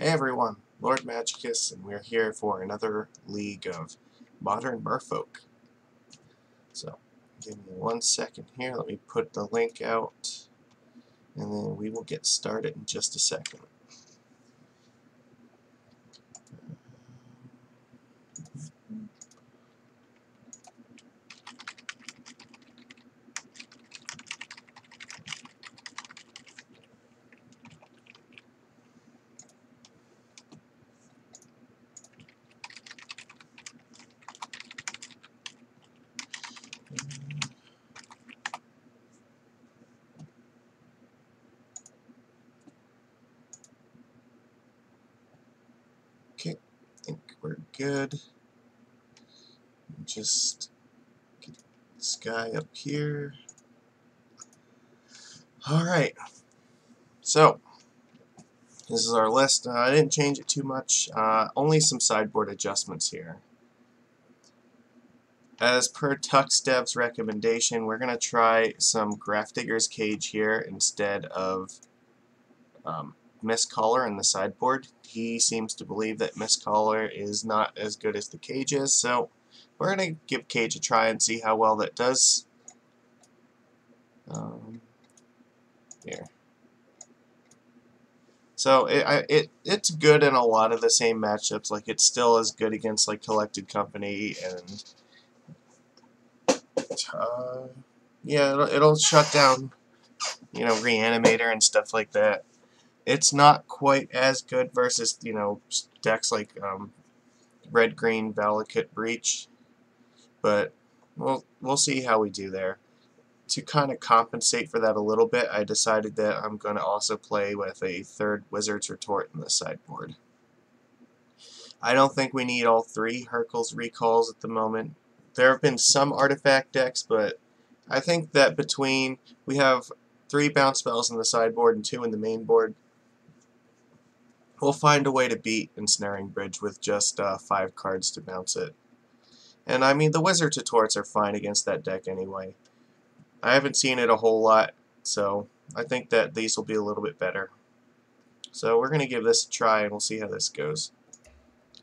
Hey everyone, Lord Magicus, and we're here for another league of Modern Merfolk. So, give me 1 second here, let me put the link out, and then we will get started in just a second. Okay, I think we're good. Just get this guy up here. Alright, so this is our list. I didn't change it too much, only some sideboard adjustments here. As per TuxDev's recommendation, we're going to try some Grafdigger's Cage here instead of Mistcaller in the sideboard. He seems to believe that Mistcaller is not as good as the Cage is, so we're going to give Cage a try and see how well that does. Here. So it's good in a lot of the same matchups. Like, it's still as good against like Collected Company and yeah, it'll shut down, you know, Reanimator and stuff like that. It's not quite as good versus, you know, decks like Red Green Valakut Breach, but we'll see how we do there. To kind of compensate for that a little bit, I decided that I'm going to also play with a third Wizard's Retort in the sideboard. I don't think we need all three Hurkyl's Recalls at the moment. There have been some artifact decks, but I think that between we have 3 bounce spells in the sideboard and 2 in the main board, we'll find a way to beat Ensnaring Bridge with just 5 cards to bounce it. And I mean, the Wizard's Retorts are fine against that deck anyway. I haven't seen it a whole lot, so I think that these will be a little bit better. So we're going to give this a try and we'll see how this goes.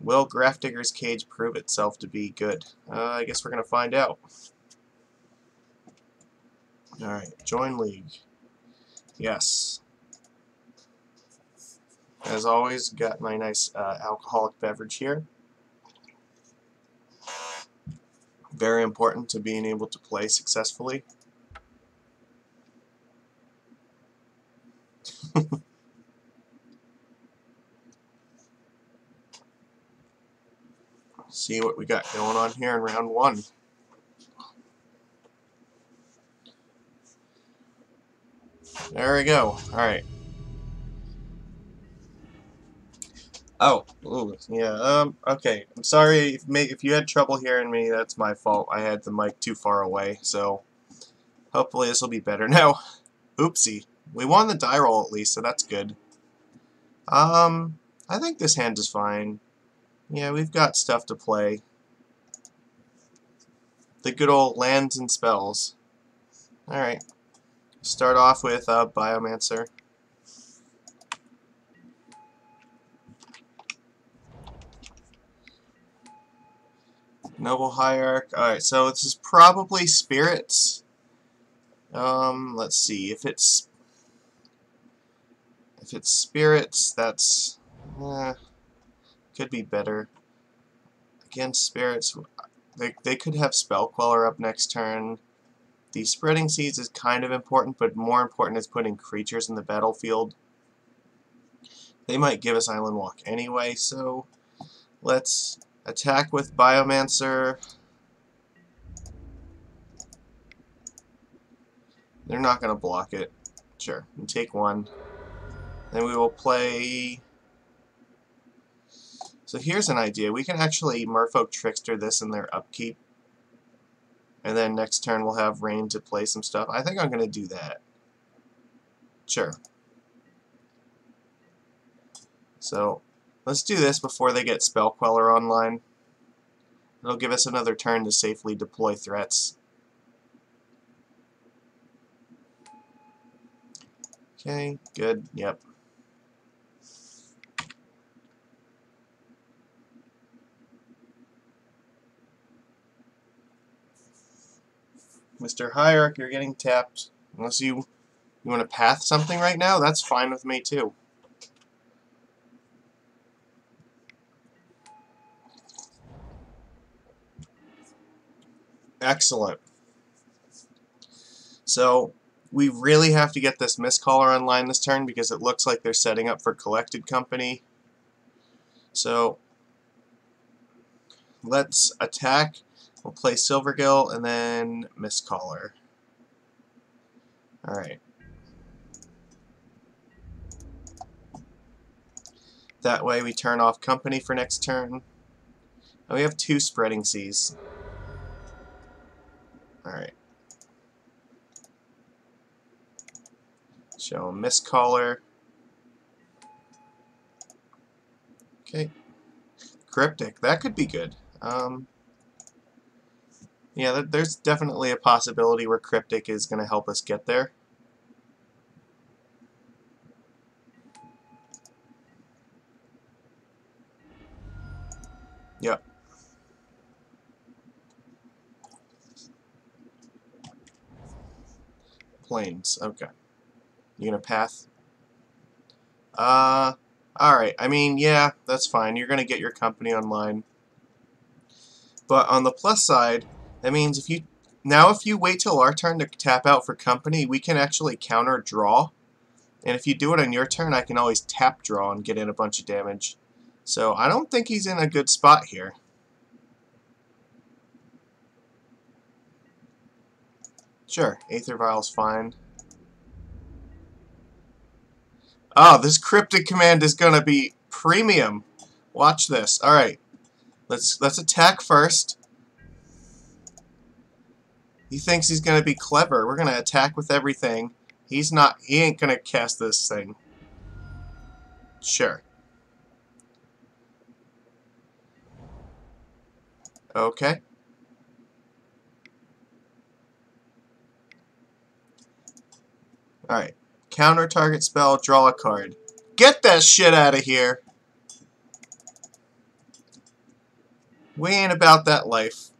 Will Grafdigger's Cage prove itself to be good? I guess we're going to find out. Alright, join league. Yes. As always, got my nice alcoholic beverage here. Very important to being able to play successfully. See what we got going on here in round 1. There we go. Alright. Oh, ooh, yeah, okay. I'm sorry if you had trouble hearing me, that's my fault. I had the mic too far away, so hopefully this will be better now. Oopsie. We won the die roll at least, so that's good. I think this hand is fine. Yeah, we've got stuff to play. The good old lands and spells. Alright. Start off with Biomancer. Noble Hierarch. Alright, so this is probably Spirits. Let's see. If it's Spirits, that's could be better. Against Spirits, they could have Spell Queller up next turn. The Spreading Seeds is kind of important, but more important is putting creatures in the battlefield. They might give us Island Walk anyway, so let's attack with Biomancer. They're not going to block it. Sure, and take 1. Then we will play... So here's an idea. We can actually Merfolk Trickster this in their upkeep. And then next turn we'll have Rain to play some stuff. I think I'm going to do that. Sure. So let's do this before they get Spell Queller online. It'll give us another turn to safely deploy threats. Okay, good, yep. Mr. Hierarch, you're getting tapped. Unless you want to path something right now, that's fine with me too. Excellent. So, we really have to get this Mistcaller online this turn because it looks like they're setting up for Collected Company. So, let's attack. We'll play Silvergill and then Mistcaller. Alright. That way we turn off Company for next turn. And we have 2 Spreading Seas. Alright. Show Mistcaller. Okay. Cryptic. That could be good. Yeah, there's definitely a possibility where Cryptic is going to help us get there. Yep. Planes. Okay. You gonna path? Alright. I mean, yeah, that's fine. You're gonna get your company online. But on the plus side, that means if you wait till our turn to tap out for company, we can actually counter draw. And if you do it on your turn, I can always tap draw and get in a bunch of damage. So I don't think he's in a good spot here. Sure, Aether Vial's fine. Oh, this Cryptic command is gonna be premium. Watch this. Alright. Let's attack first. He thinks he's gonna be clever. We're gonna attack with everything. He's not. He ain't gonna cast this thing. Sure. Okay. Alright. Counter target spell, draw a card. Get that shit out of here. We ain't about that life.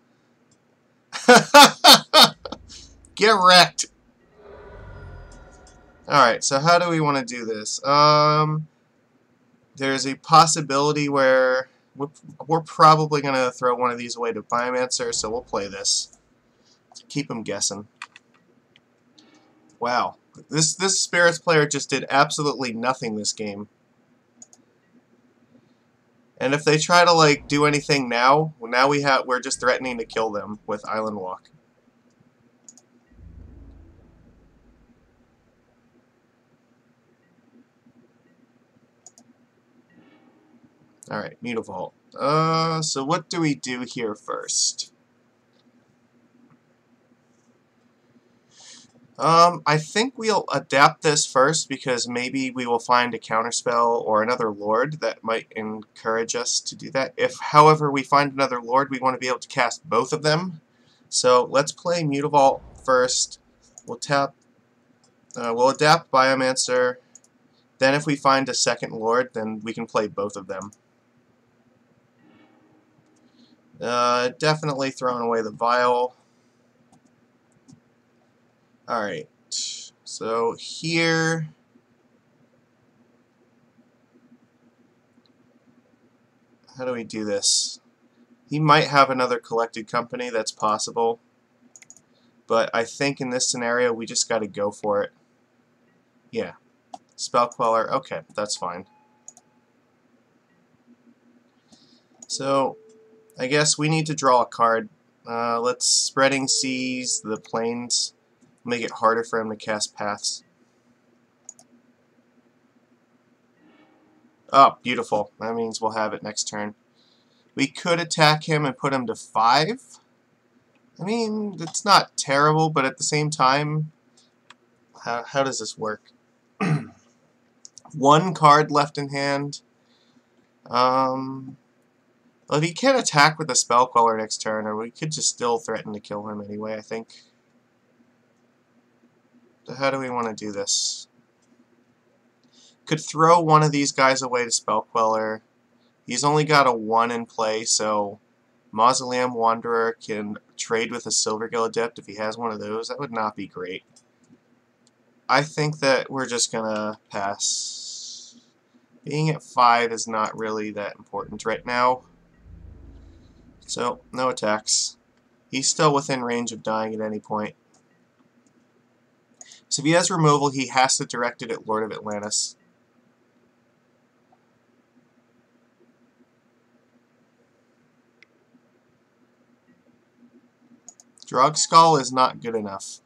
Get wrecked. Alright, so how do we want to do this? There's a possibility where we're probably going to throw one of these away to Biomancer, so we'll play this. Keep him guessing. Wow. This Spirits player just did absolutely nothing this game. And if they try to like do anything now, we're just threatening to kill them with Island Walk. Alright, Mutavault. So what do we do here first? I think we'll adapt this first because maybe we will find a counterspell or another lord that might encourage us to do that. If, however, we find another lord, we want to be able to cast both of them. So let's play Mutavault first. We'll tap. We'll adapt Biomancer. Then if we find a second lord, then we can play both of them. Definitely throwing away the vial. Alright, so here, how do we do this? He might have another Collected Company, that's possible, but I think in this scenario we just gotta go for it. Yeah, Spell Queller, okay, that's fine. So, I guess we need to draw a card. Let's Spreading Seas the Plains. Make it harder for him to cast paths. Oh, beautiful. That means we'll have it next turn. We could attack him and put him to 5. I mean, it's not terrible, but at the same time, how does this work? 1 card left in hand. Well, he can attack with a Spell Queller next turn, or we could just still threaten to kill him anyway, I think. So how do we want to do this? Could throw one of these guys away to Spell Queller. He's only got a 1 in play, so Mausoleum Wanderer can trade with a Silvergill Adept if he has one of those. That would not be great. I think that we're just gonna pass. Being at 5 is not really that important right now. So, no attacks. He's still within range of dying at any point. So if he has removal, he has to direct it at Lord of Atlantis. Drug Skull is not good enough.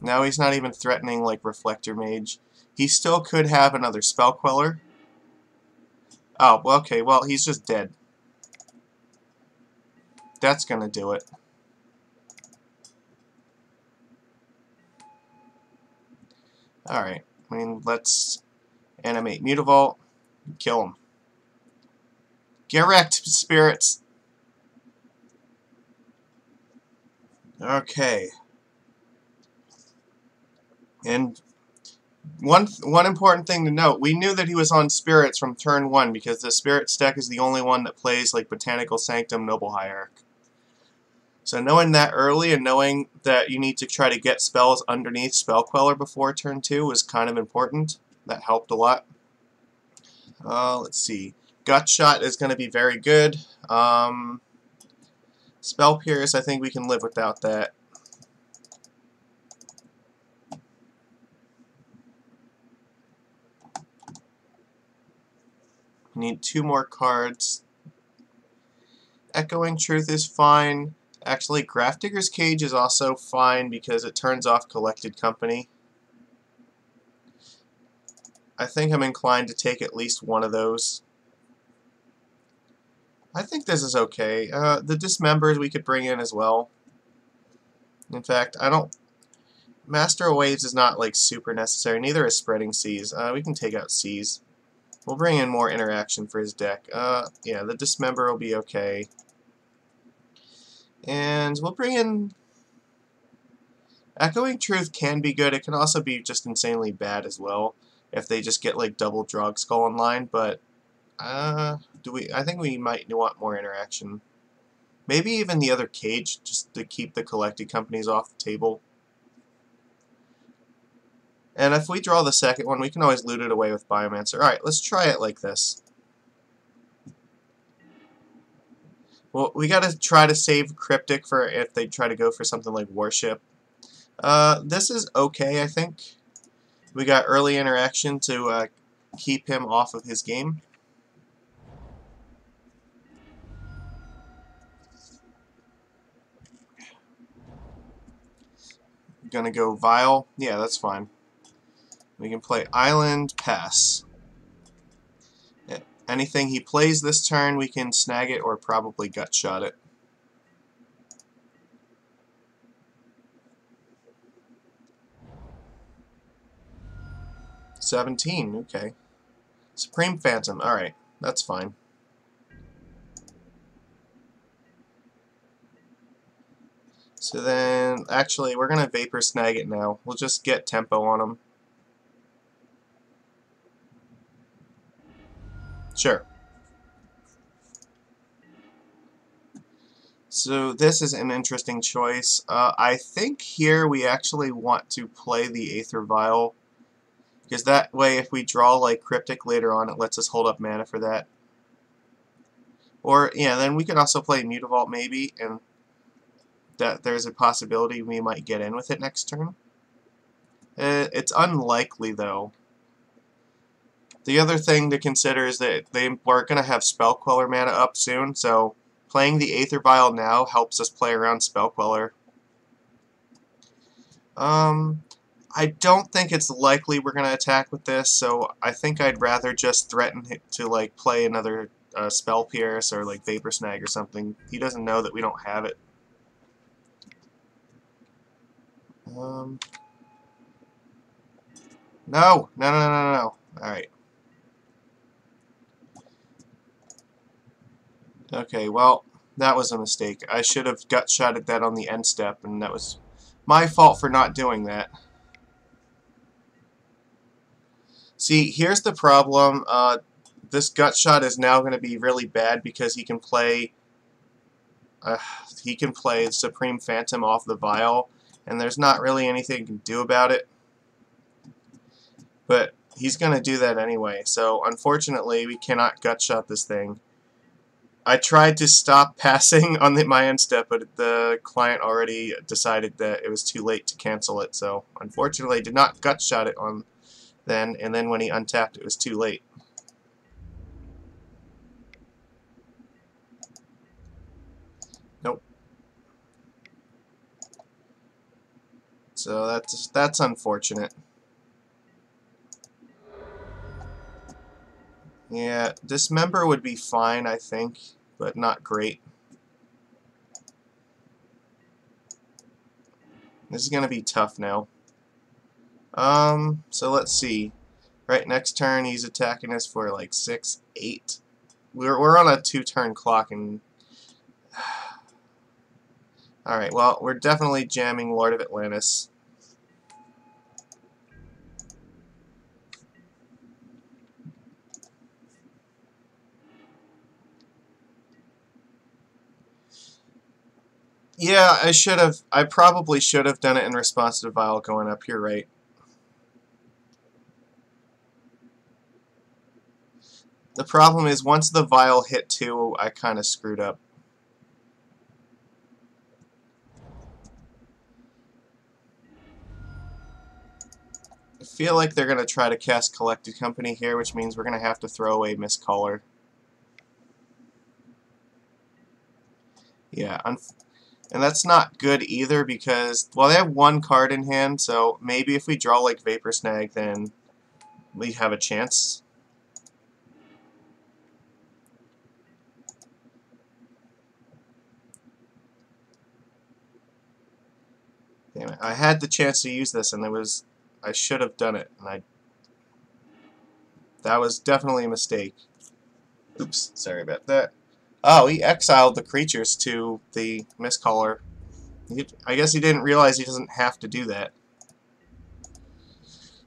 Now he's not even threatening like Reflector Mage. He still could have another Spell Queller. Oh, well, okay, well, he's just dead. That's gonna do it. Alright, I mean, let's animate Mutavault. Kill him. Get wrecked, spirits! Okay. And one important thing to note, we knew that he was on Spirits from turn 1 because the Spirits deck is the only one that plays like Botanical Sanctum, Noble Hierarch. So knowing that early and knowing that you need to try to get spells underneath Spell Queller before turn 2 was kind of important. That helped a lot. Let's see. Gut Shot is going to be very good. Spell Pierce, I think we can live without that. Need 2 more cards. Echoing Truth is fine. Actually, Grafdigger's Cage is also fine because it turns off Collected Company. I think I'm inclined to take at least one of those. I think this is okay. The Dismembers we could bring in as well. In fact, I don't... Master of Waves is not like super necessary. Neither is Spreading Seas. We can take out Seas. We'll bring in more interaction for his deck. Yeah, the Dismember will be okay. And we'll bring in... Echoing Truth can be good. It can also be just insanely bad as well if they just get like double Drog Skull online, but I think we might want more interaction. Maybe even the other Cage just to keep the Collected Companies off the table. And if we draw the second one, we can always loot it away with Biomancer. Alright, let's try it like this. Well, we gotta try to save Cryptic for if they try to go for something like Warship. This is okay, I think. We got early interaction to keep him off of his game. Gonna go Vile. Yeah, that's fine. We can play Island, pass. Anything he plays this turn, we can snag it or probably gut shot it. $17, okay. Supreme Phantom, alright, that's fine. So then, actually, we're gonna Vapor Snag it now. We'll just get tempo on him. Sure. So this is an interesting choice. I think here we actually want to play the Aether Vial, because that way if we draw like Cryptic later on, it lets us hold up mana for that. Or, yeah, then we could also play Mutavault maybe, and that there's a possibility we might get in with it next turn. It's unlikely, though. The other thing to consider is that they are going to have Spell Queller mana up soon, so playing the Aether Vial now helps us play around Spell Queller. I don't think it's likely we're going to attack with this, so I think I'd rather just threaten to like play another Spell Pierce or like Vapor Snag or something. He doesn't know that we don't have it. No. No. Alright. Okay, well, that was a mistake. I should have gut shotted that on the end step, and that was my fault for not doing that. See, here's the problem. this gut shot is now going to be really bad because he can play Supreme Phantom off the Vial, and there's not really anything you can do about it. But he's going to do that anyway, so unfortunately we cannot gut shot this thing. I tried to stop passing on my end step, but the client already decided that it was too late to cancel it, so unfortunately I did not gut shot it on then, and then when he untapped it was too late. Nope. So that's unfortunate. Yeah, Dismember would be fine, I think, but not great. This is going to be tough now. So let's see. Right, next turn he's attacking us for like 6, 8. We're on a 2-turn clock, and alright, well, we're definitely jamming Lord of Atlantis. Yeah, I probably should have done it in response to Vial going up. You're right. The problem is, once the Vial hit 2, I kind of screwed up. I feel like they're going to try to cast Collected Company here, which means we're going to have to throw away Mistcaller. Yeah, and that's not good either because, well, they have 1 card in hand, so maybe if we draw like Vapor Snag, then we have a chance. Damn it. I had the chance to use this, and I should have done it, and that was definitely a mistake. Oops, sorry about that. Oh, he exiled the creatures to the Mistcaller. I guess he didn't realize he doesn't have to do that.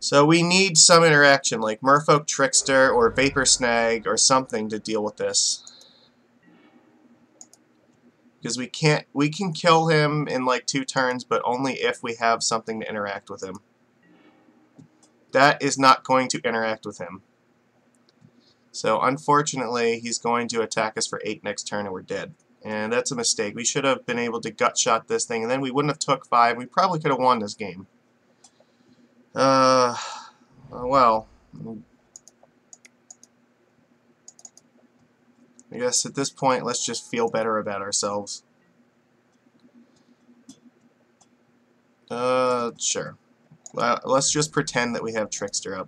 So we need some interaction, like Merfolk Trickster or Vapor Snag or something to deal with this. Because we can kill him in like 2 turns, but only if we have something to interact with him. That is not going to interact with him. So unfortunately, he's going to attack us for 8 next turn and we're dead. And that's a mistake. We should have been able to gut shot this thing, and then we wouldn't have took 5. We probably could have won this game. Well, I guess at this point, let's just feel better about ourselves. Sure. Well, let's just pretend that we have Trickster up.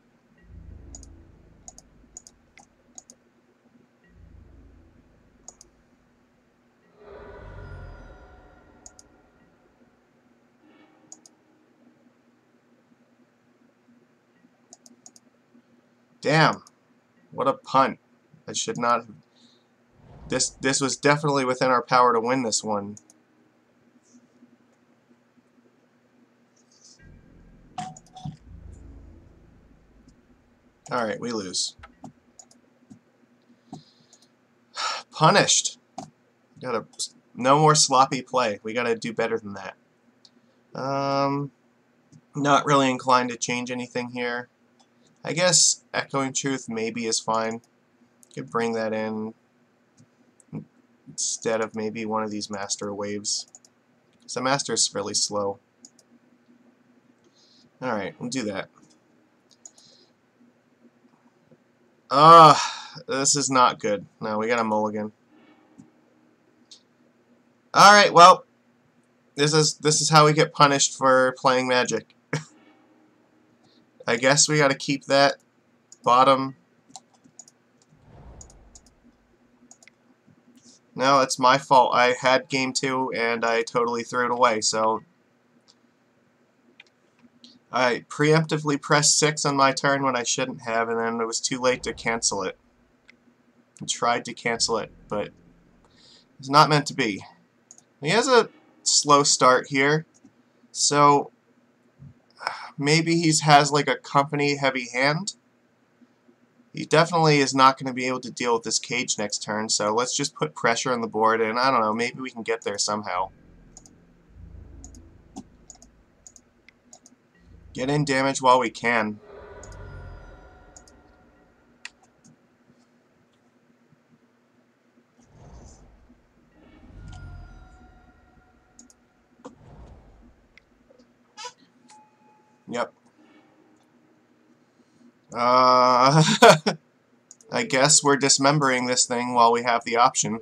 Damn. What a punt. I should not have... This was definitely within our power to win this one. Alright, we lose. Punished. No more sloppy play. We gotta do better than that. Not really inclined to change anything here. I guess Echoing Truth maybe is fine. Could bring that in instead of maybe one of these Master Waves. Because the Master is really slow. Alright, we'll do that. This is not good. No, we got a mulligan. Alright, well, this is how we get punished for playing Magic. I guess we gotta keep that bottom. No, it's my fault. I had game 2 and I totally threw it away, so I preemptively pressed 6 on my turn when I shouldn't have, and then it was too late to cancel it. I tried to cancel it, but it's not meant to be. He has a slow start here, so maybe he has like a company heavy hand. He definitely is not going to be able to deal with this cage next turn, so let's just put pressure on the board, and I don't know, maybe we can get there somehow. Get in damage while we can. Yep. I guess we're dismembering this thing while we have the option.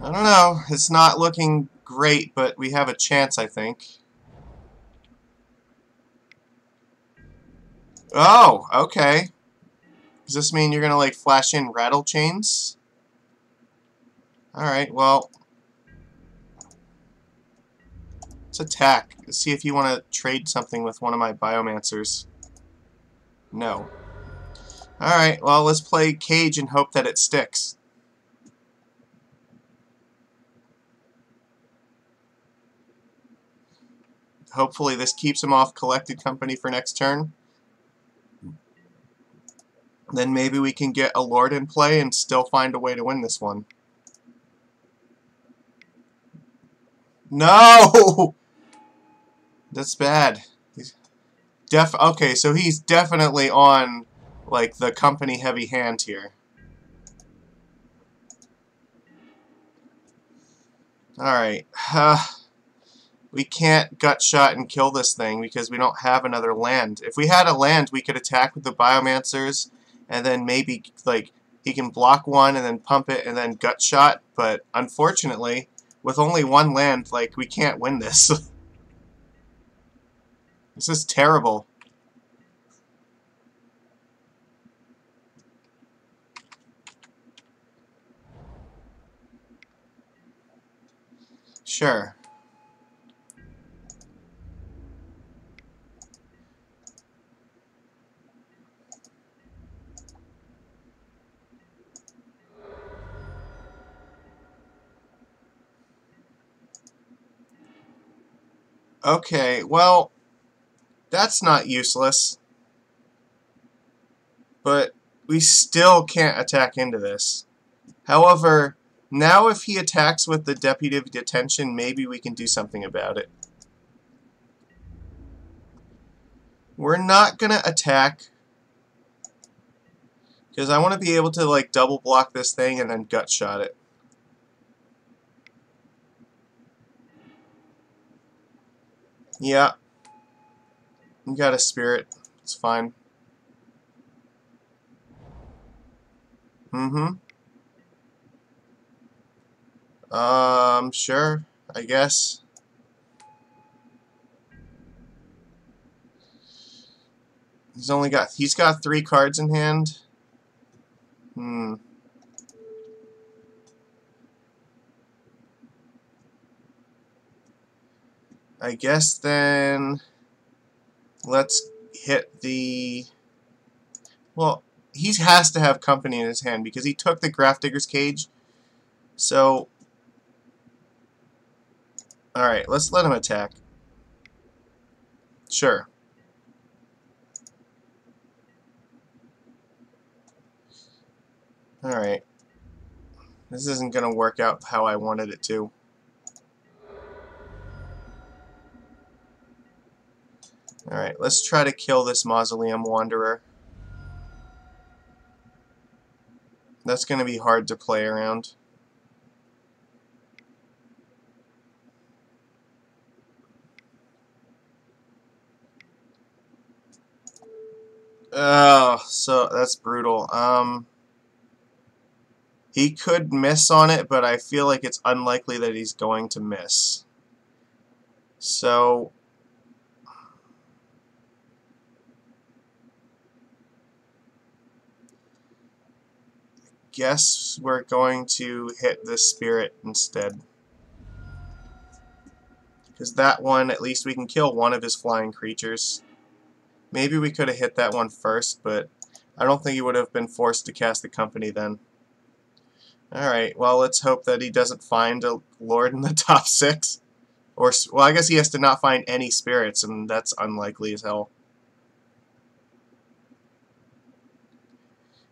I don't know. It's not looking great, but we have a chance, I think. Oh, okay. Does this mean you're gonna, like, flash in rattle chains? Alright, well... let's attack. Let's see if you want to trade something with one of my Biomancers. No. Alright, well, let's play Cage and hope that it sticks. Hopefully this keeps him off Collected Company for next turn. Then maybe we can get a Lord in play and still find a way to win this one. No! That's bad. Okay, so he's definitely on, like, the company heavy hand here. Alright. We can't gut shot and kill this thing because we don't have another land. If we had a land, we could attack with the Biomancers, and then maybe, like, he can block one and then pump it and then gut shot, but unfortunately, with only one land, like, we can't win this. This is terrible. Sure. Okay, well, that's not useless. But we still can't attack into this. However, now if he attacks with the Deputy of Detention, maybe we can do something about it. We're not going to attack because I want to be able to, like, double block this thing and then gut shot it. Yeah. You got a spirit. It's fine. Sure. I guess. He's got 3 cards in hand. I guess then let's hit the... well, he has to have company in his hand because he took the Grafdigger's Cage. So, alright, let's let him attack. Sure. Alright. This isn't going to work out how I wanted it to. Alright, let's try to kill this Mausoleum Wanderer. That's going to be hard to play around. Oh, so that's brutal. He could miss on it, but I feel like it's unlikely that he's going to miss. So... guess we're going to hit this spirit instead. Because that one, at least we can kill one of his flying creatures. Maybe we could have hit that one first, but I don't think he would have been forced to cast the company then. Alright, well, let's hope that he doesn't find a Lord in the top 6. Or, well, I guess he has to not find any spirits, and that's unlikely as hell.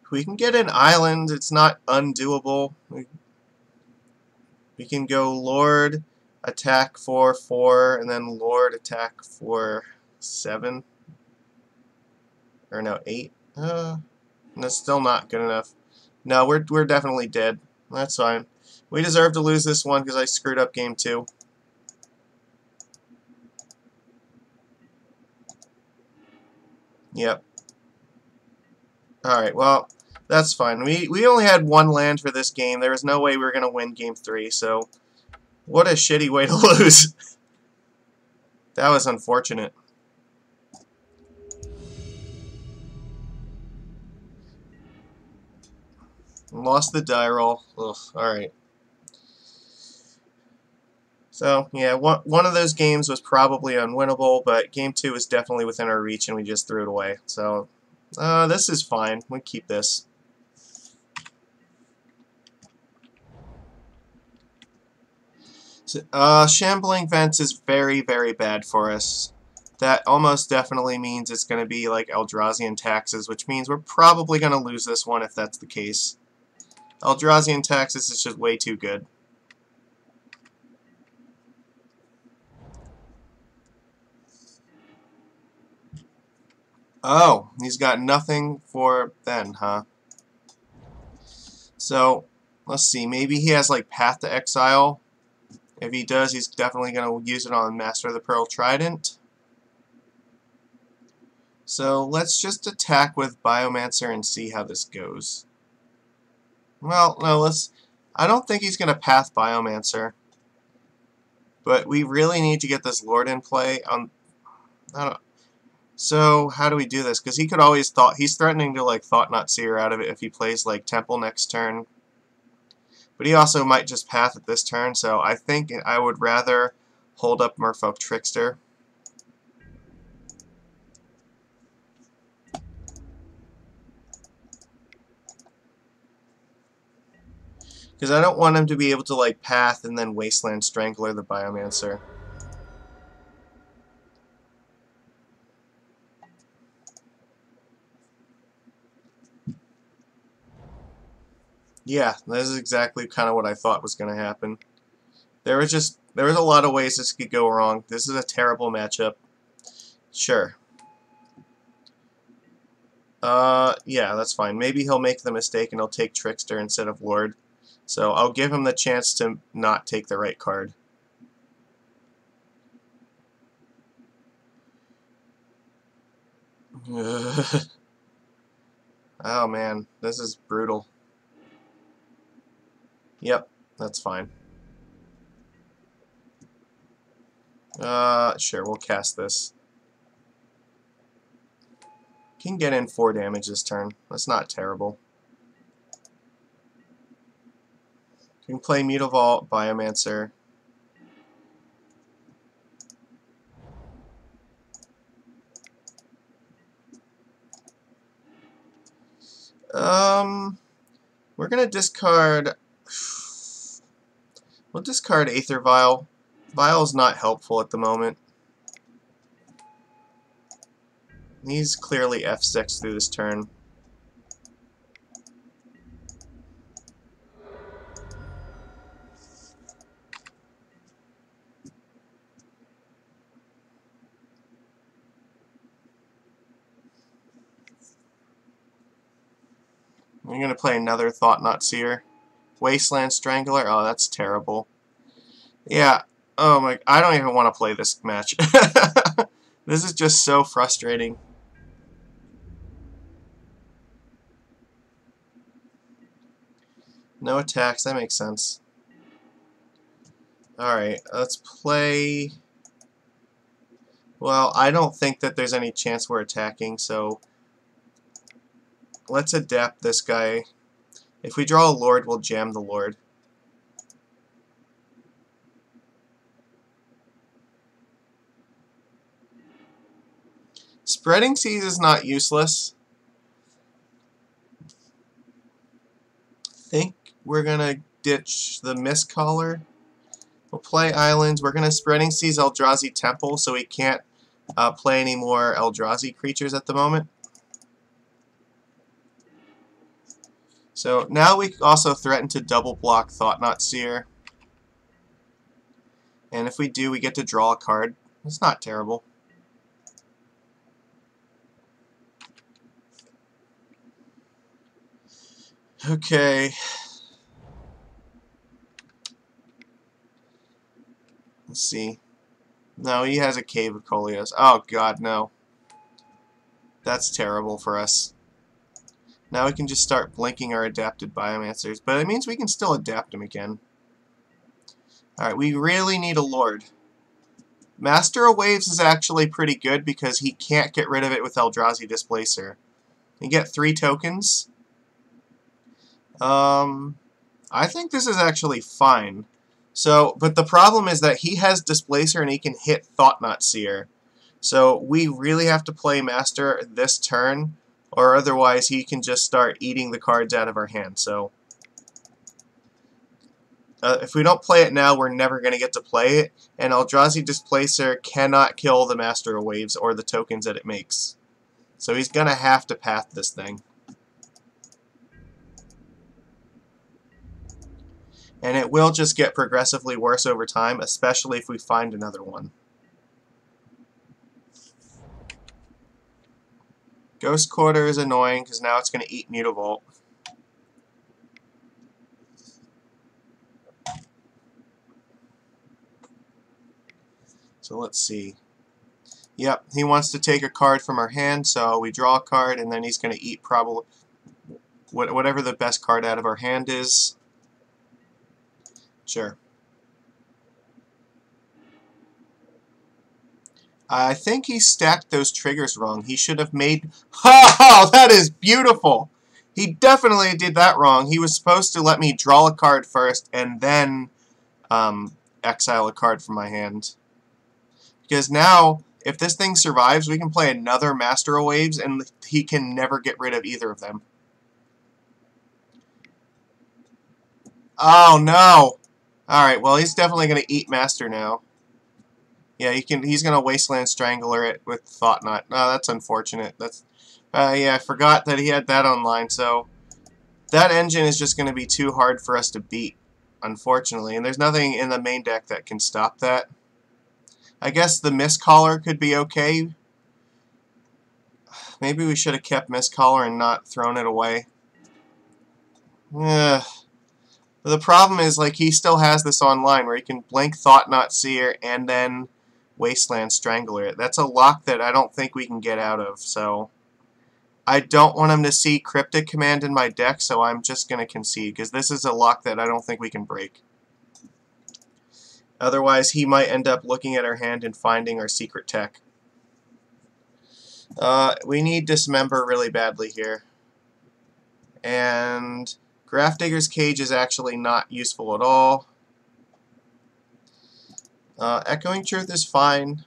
If we can get an island, it's not undoable. We can go Lord, attack for 4, and then Lord, attack for 7. Or no, 8. That's still not good enough. No, we're definitely dead. That's fine. We deserve to lose this one because I screwed up game 2. Yep. Alright, well, that's fine. We only had 1 land for this game. There was no way we were going to win game 3, so what a shitty way to lose. That was unfortunate. Lost the die roll. Ugh, alright. So, yeah, one of those games was probably unwinnable, but game 2 was definitely within our reach, and we just threw it away. So, this is fine. We keep this. So, Shambling Vents is very, very bad for us. That almost definitely means it's going to be like Eldrazian Taxes, which means we're probably going to lose this one if that's the case. Eldrazian Taxes is just way too good. Oh, he's got nothing for then, huh? So, let's see. Maybe he has like Path to Exile. If he does, he's definitely going to use it on Master of the Pearl Trident. So, let's just attack with Biomancer and see how this goes. Well, no, let's... I don't think he's going to Path Biomancer. But we really need to get this Lord in play. I don't... So, how do we do this? Because he could always thought... He's threatening to, like, Thought Not Seer out of it if he plays, like, Temple next turn. But he also might just Path at this turn, so I think I would rather hold up Merfolk Trickster. Because I don't want him to be able to, like, Path and then Wasteland Strangler the Biomancer. Yeah, this is exactly kind of what I thought was going to happen. There was a lot of ways this could go wrong. This is a terrible matchup. Sure. Yeah, that's fine. Maybe he'll make the mistake and he'll take Trickster instead of Lord. So I'll give him the chance to not take the right card. Oh man, this is brutal. Yep, that's fine. Sure, we'll cast this. Can get in 4 damage this turn. That's not terrible. You can play Mutavault, Biomancer. We're gonna discard... We'll discard Aether Vial. Vial's not helpful at the moment. He's clearly F6 through this turn. I'm going to play another Thought Not Seer. Wasteland Strangler? Oh, that's terrible. Yeah. Oh my... I don't even want to play this match. This is just so frustrating. No attacks. That makes sense. Alright, let's play... Well, I don't think that there's any chance we're attacking, so... Let's adapt this guy. If we draw a Lord, we'll jam the Lord. Spreading Seas is not useless. I think we're gonna ditch the Mist Caller. We'll play Islands. We're gonna Spreading Seas Eldrazi Temple, so we can't play any more Eldrazi creatures at the moment. So now we also threaten to double block Thought-Knot Seer. And if we do, we get to draw a card. It's not terrible. Okay. Let's see. No, he has a Cave of Kolios. Oh god, no. That's terrible for us. Now we can just start blinking our adapted Biomancers, but it means we can still adapt them again. Alright, we really need a Lord. Master of Waves is actually pretty good because he can't get rid of it with Eldrazi Displacer. You get 3 tokens. I think this is actually fine. So, but the problem is that he has Displacer and he can hit Thought-Knot Seer. So we really have to play Master this turn, or otherwise he can just start eating the cards out of our hand. So if we don't play it now, we're never going to get to play it, and Eldrazi Displacer cannot kill the Master of Waves or the tokens that it makes. So he's going to have to path this thing. And it will just get progressively worse over time, especially if we find another one. Ghost Quarter is annoying because now it's going to eat Mutavault. So let's see. Yep, he wants to take a card from our hand, so we draw a card, and then he's going to eat probably whatever the best card out of our hand is. Sure. I think he stacked those triggers wrong. He should have made... Oh, that is beautiful! He definitely did that wrong. He was supposed to let me draw a card first and then exile a card from my hand. Because now, if this thing survives, we can play another Master of Waves and he can never get rid of either of them. Oh, no! Alright, well, he's definitely going to eat Master now. Yeah, he's going to Wasteland Strangler it with Thought-Knot. Oh, that's unfortunate. That's yeah, I forgot that he had that online, so that engine is just going to be too hard for us to beat, unfortunately. And there's nothing in the main deck that can stop that. I guess the Mist Caller could be okay. Maybe we should have kept Mist Caller and not thrown it away. Yeah. The problem is, like, he still has this online where he can blink Thought-Knot Seer and then Wasteland Strangler it. That's a lock that I don't think we can get out of, so I don't want him to see Cryptic Command in my deck, so I'm just going to concede, because this is a lock that I don't think we can break. Otherwise, he might end up looking at our hand and finding our secret tech. We need Dismember really badly here. And Grafdigger's Cage is actually not useful at all. Echoing Truth is fine.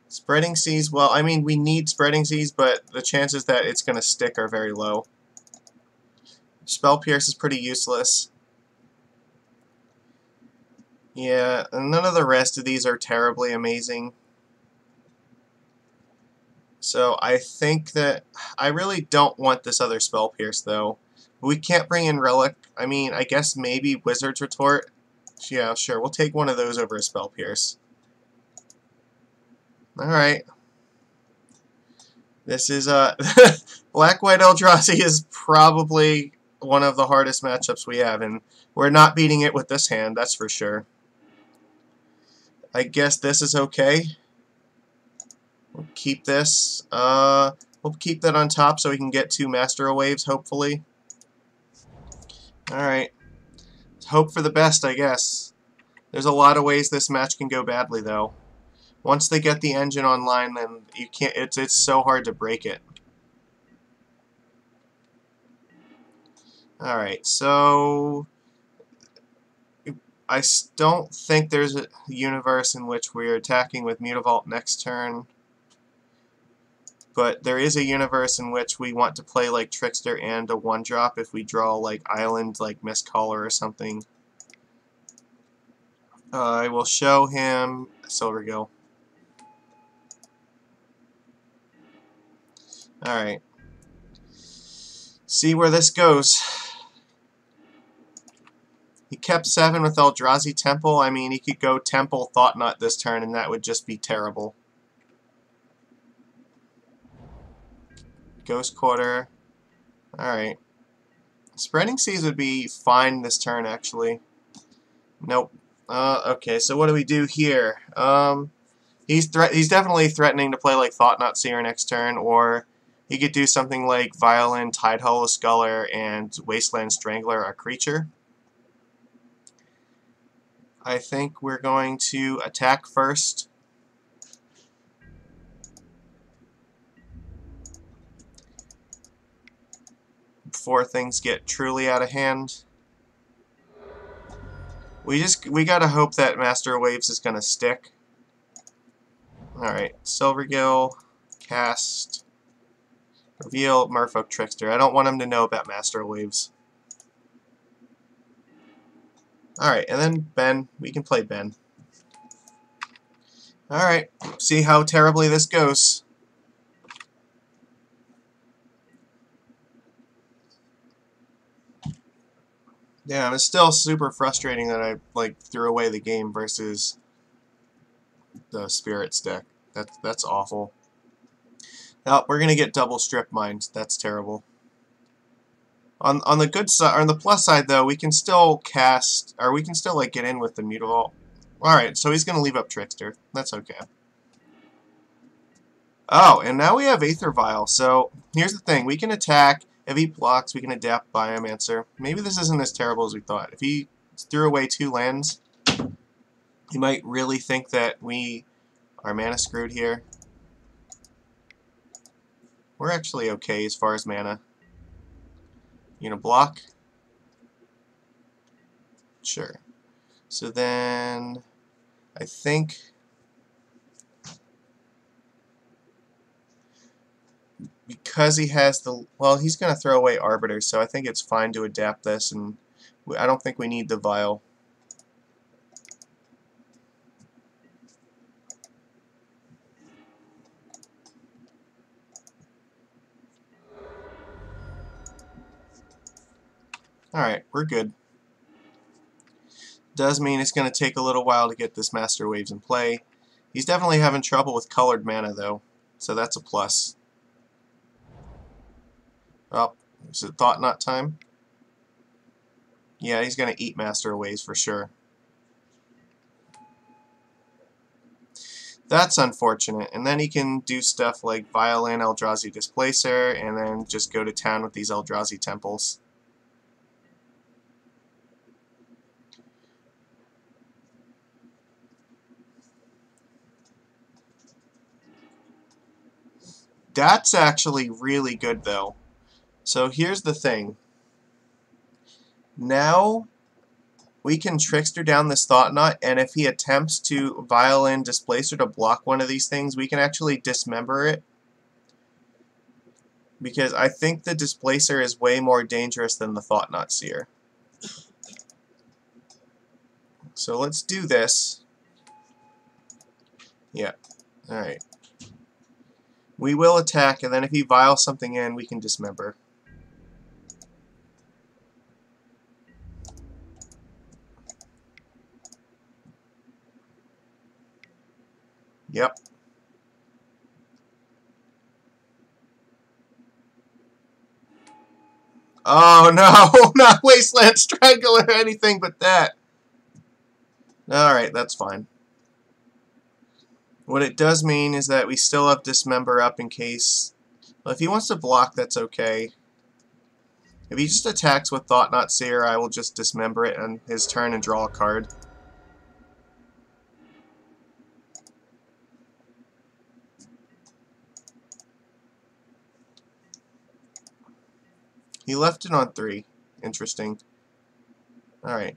Spreading Seas, well, I mean, we need Spreading Seas, but the chances that it's going to stick are very low. Spell Pierce is pretty useless. Yeah, and none of the rest of these are terribly amazing. So I think that I really don't want this other Spell Pierce, though. We can't bring in Relic. I mean, I guess maybe Wizard's Retort. Yeah, sure. We'll take one of those over a Spell Pierce. Alright. This is, Black-White Eldrazi is probably one of the hardest matchups we have, and we're not beating it with this hand, that's for sure. I guess this is okay. We'll keep this. We'll keep that on top so we can get 2 Master of Waves, hopefully. Alright. Hope for the best, I guess. There's a lot of ways this match can go badly, though. Once they get the engine online, then you can't. It's so hard to break it. All right, so I don't think there's a universe in which we're attacking with Mutavault next turn. But there is a universe in which we want to play like Trickster and a 1-drop if we draw like Island, like Mistcaller or something. I will show him Silvergill. Alright. See where this goes. He kept 7 with Eldrazi Temple. I mean, he could go Temple Thought Knot this turn, and that would just be terrible. Ghost Quarter. Alright. Spreading Seas would be fine this turn, actually. Nope. Okay, so what do we do here? He's definitely threatening to play like Thought Knot Seer next turn, or he could do something like Violin, Tide Hollow Sculler, and Wasteland Strangler, a creature. I think we're going to attack first. Before things get truly out of hand. We gotta hope that Master of Waves is gonna stick. Alright, Silvergill, cast, reveal Merfolk Trickster. I don't want him to know about Master of Waves. Alright, and then Ben. We can play Ben. Alright, see how terribly this goes. Yeah, it's still super frustrating that I threw away the game versus the Spirits deck. That's awful. Oh, we're gonna get double strip mined. That's terrible. On the good side, or on the plus side though, we can still cast, or we can still get in with the Mutavault. All right, so he's gonna leave up Trickster. That's okay. Oh, and now we have Aether Vial. So here's the thing: we can attack. If he blocks, we can adapt Biomancer. Maybe this isn't as terrible as we thought. If he threw away 2 lands, he might really think that we are mana screwed here. We're actually okay as far as mana. You gonna block? Sure. So then, I think because he has the, well, he's going to throw away Arbiter, so I think it's fine to adapt this, and I don't think we need the Vial. Alright, we're good. Does mean it's going to take a little while to get this Master Waves in play. He's definitely having trouble with colored mana, though, so that's a plus. Oh, is it Thought Knot time? Yeah, he's going to eat Master Waves for sure. That's unfortunate. And then he can do stuff like Violin, Eldrazi Displacer, and then just go to town with these Eldrazi Temples. That's actually really good, though. So here's the thing. Now we can Trickster down this Thought Knot, and if he attempts to Violin Displacer to block one of these things, we can actually dismember it. Because I think the Displacer is way more dangerous than the Thought Knot Seer. So let's do this. Yeah. Alright. We will attack, and then if he vials something in, we can dismember. Yep. Oh no, not Wasteland Strangler or anything but that. Alright, that's fine. What it does mean is that we still have Dismember up in case... Well, if he wants to block, that's okay. If he just attacks with Thought Knot Seer, I will just Dismember it on his turn and draw a card. He left it on 3. Interesting. Alright.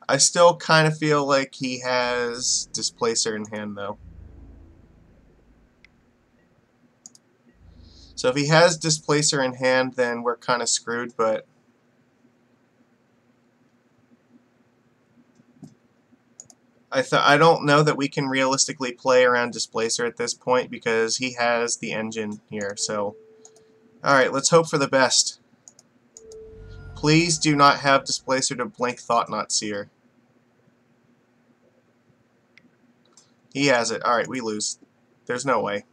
I still kind of feel like he has Displacer in hand, though. So if he has Displacer in hand, then we're kind of screwed, but I don't know that we can realistically play around Displacer at this point because he has the engine here. So, alright, let's hope for the best. Please do not have Displacer to blink Thought-Knot Seer. He has it. Alright, we lose. There's no way.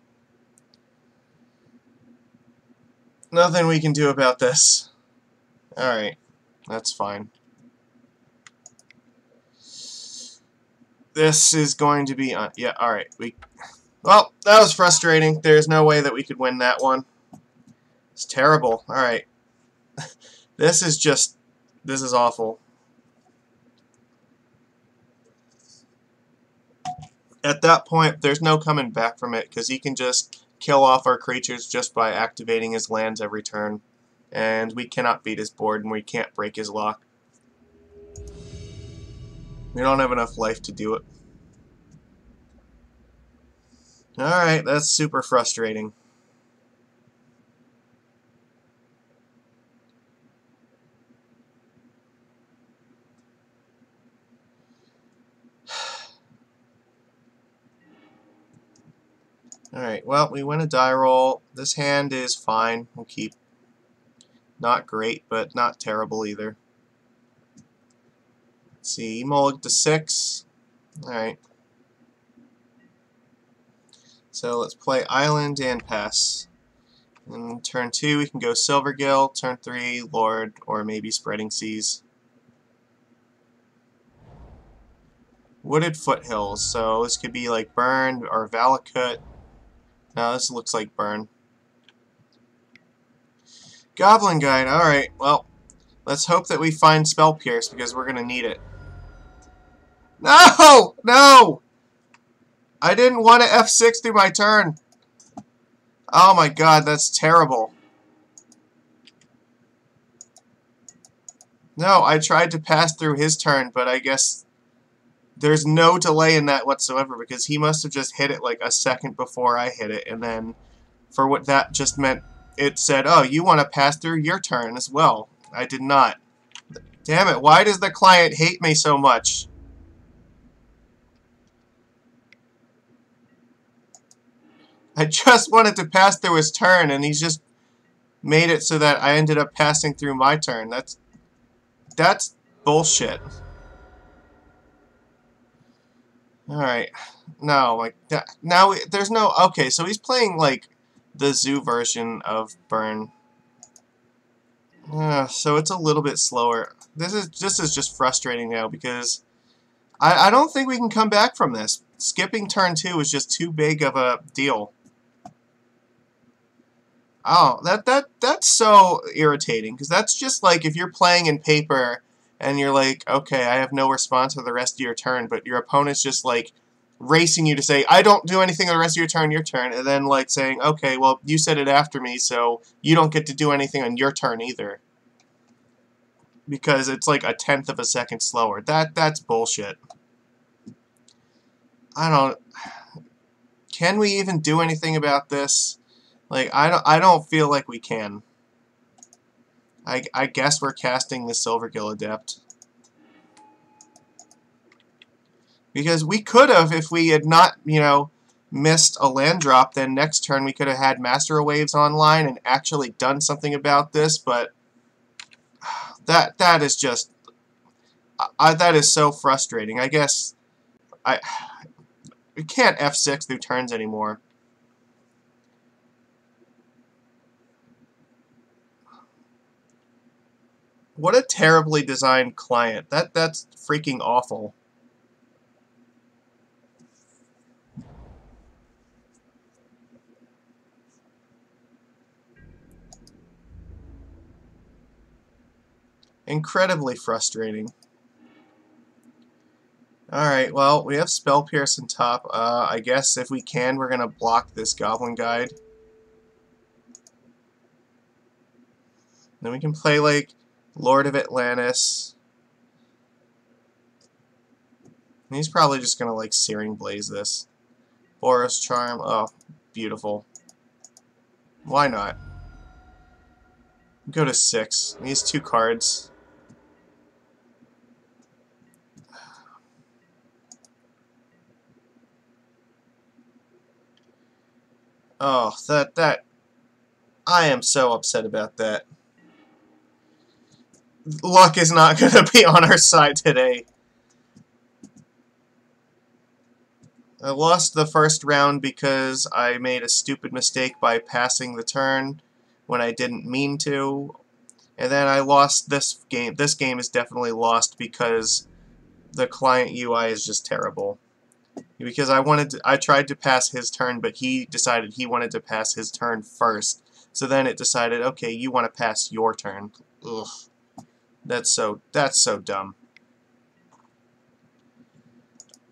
Nothing we can do about this. Alright, that's fine. This is going to be... yeah, alright. Well, that was frustrating. There's no way that we could win that one. It's terrible. Alright. This is awful. At that point, there's no coming back from it, because he can just kill off our creatures just by activating his lands every turn. And we cannot beat his board, and we can't break his lock. We don't have enough life to do it. Alright, that's super frustrating. Alright, well, we win a die roll. This hand is fine. We'll keep. Not great, but not terrible either. Let's see, Mullig to 6. Alright. So let's play Island and pass. And turn 2, we can go Silvergill. Turn 3, Lord, or maybe Spreading Seas. Wooded Foothills. So this could be like Burn or Valakut. No, this looks like Burn. Goblin Guide. Alright, well, let's hope that we find Spell Pierce because we're going to need it. No! No! I didn't want to F6 through my turn. Oh my god, that's terrible. No, I tried to pass through his turn, but I guess there's no delay in that whatsoever because he must have just hit it like a second before I hit it, and then for what that just meant, it said, oh, you want to pass through your turn as well. I did not. Damn it, why does the client hate me so much? I just wanted to pass through his turn, and he's just made it so that I ended up passing through my turn. That's bullshit. Alright. No, like, now there's no... Okay, so he's playing, like, the zoo version of Burn. So it's a little bit slower. This is just frustrating now, because I don't think we can come back from this. Skipping turn 2 is just too big of a deal. Oh, that's so irritating, because that's just like if you're playing in paper and you're like, okay, I have no response for the rest of your turn, but your opponent's just like racing you to say, I don't do anything the rest of your turn, and then like saying, okay, well, you said it after me, so you don't get to do anything on your turn either. Because it's like a 1/10 of a second slower. That's bullshit. I don't... Can we even do anything about this? Like, I don't feel like we can. I guess we're casting the Silvergill Adept. Because we could have, if we had not, you know, missed a land drop, then next turn we could have had Master of Waves online and actually done something about this, but that is just... that is so frustrating. I guess... we can't F6 through turns anymore. What a terribly designed client. That's freaking awful. Incredibly frustrating. Alright, well, we have Spell Pierce on top. I guess if we can, we're going to block this Goblin Guide. Then we can play, like, Lord of Atlantis. And he's probably just going to, like, Searing Blaze this. Boros Charm. Oh, beautiful. Why not? Go to 6. These 2 cards. Oh, that I am so upset about that. Luck is not going to be on our side today. I lost the first round because I made a stupid mistake by passing the turn when I didn't mean to. And then I lost this game. This game is definitely lost because the client UI is just terrible. Because I tried to pass his turn, but he decided he wanted to pass his turn first. So then it decided, okay, you want to pass your turn. Ugh. That's so dumb.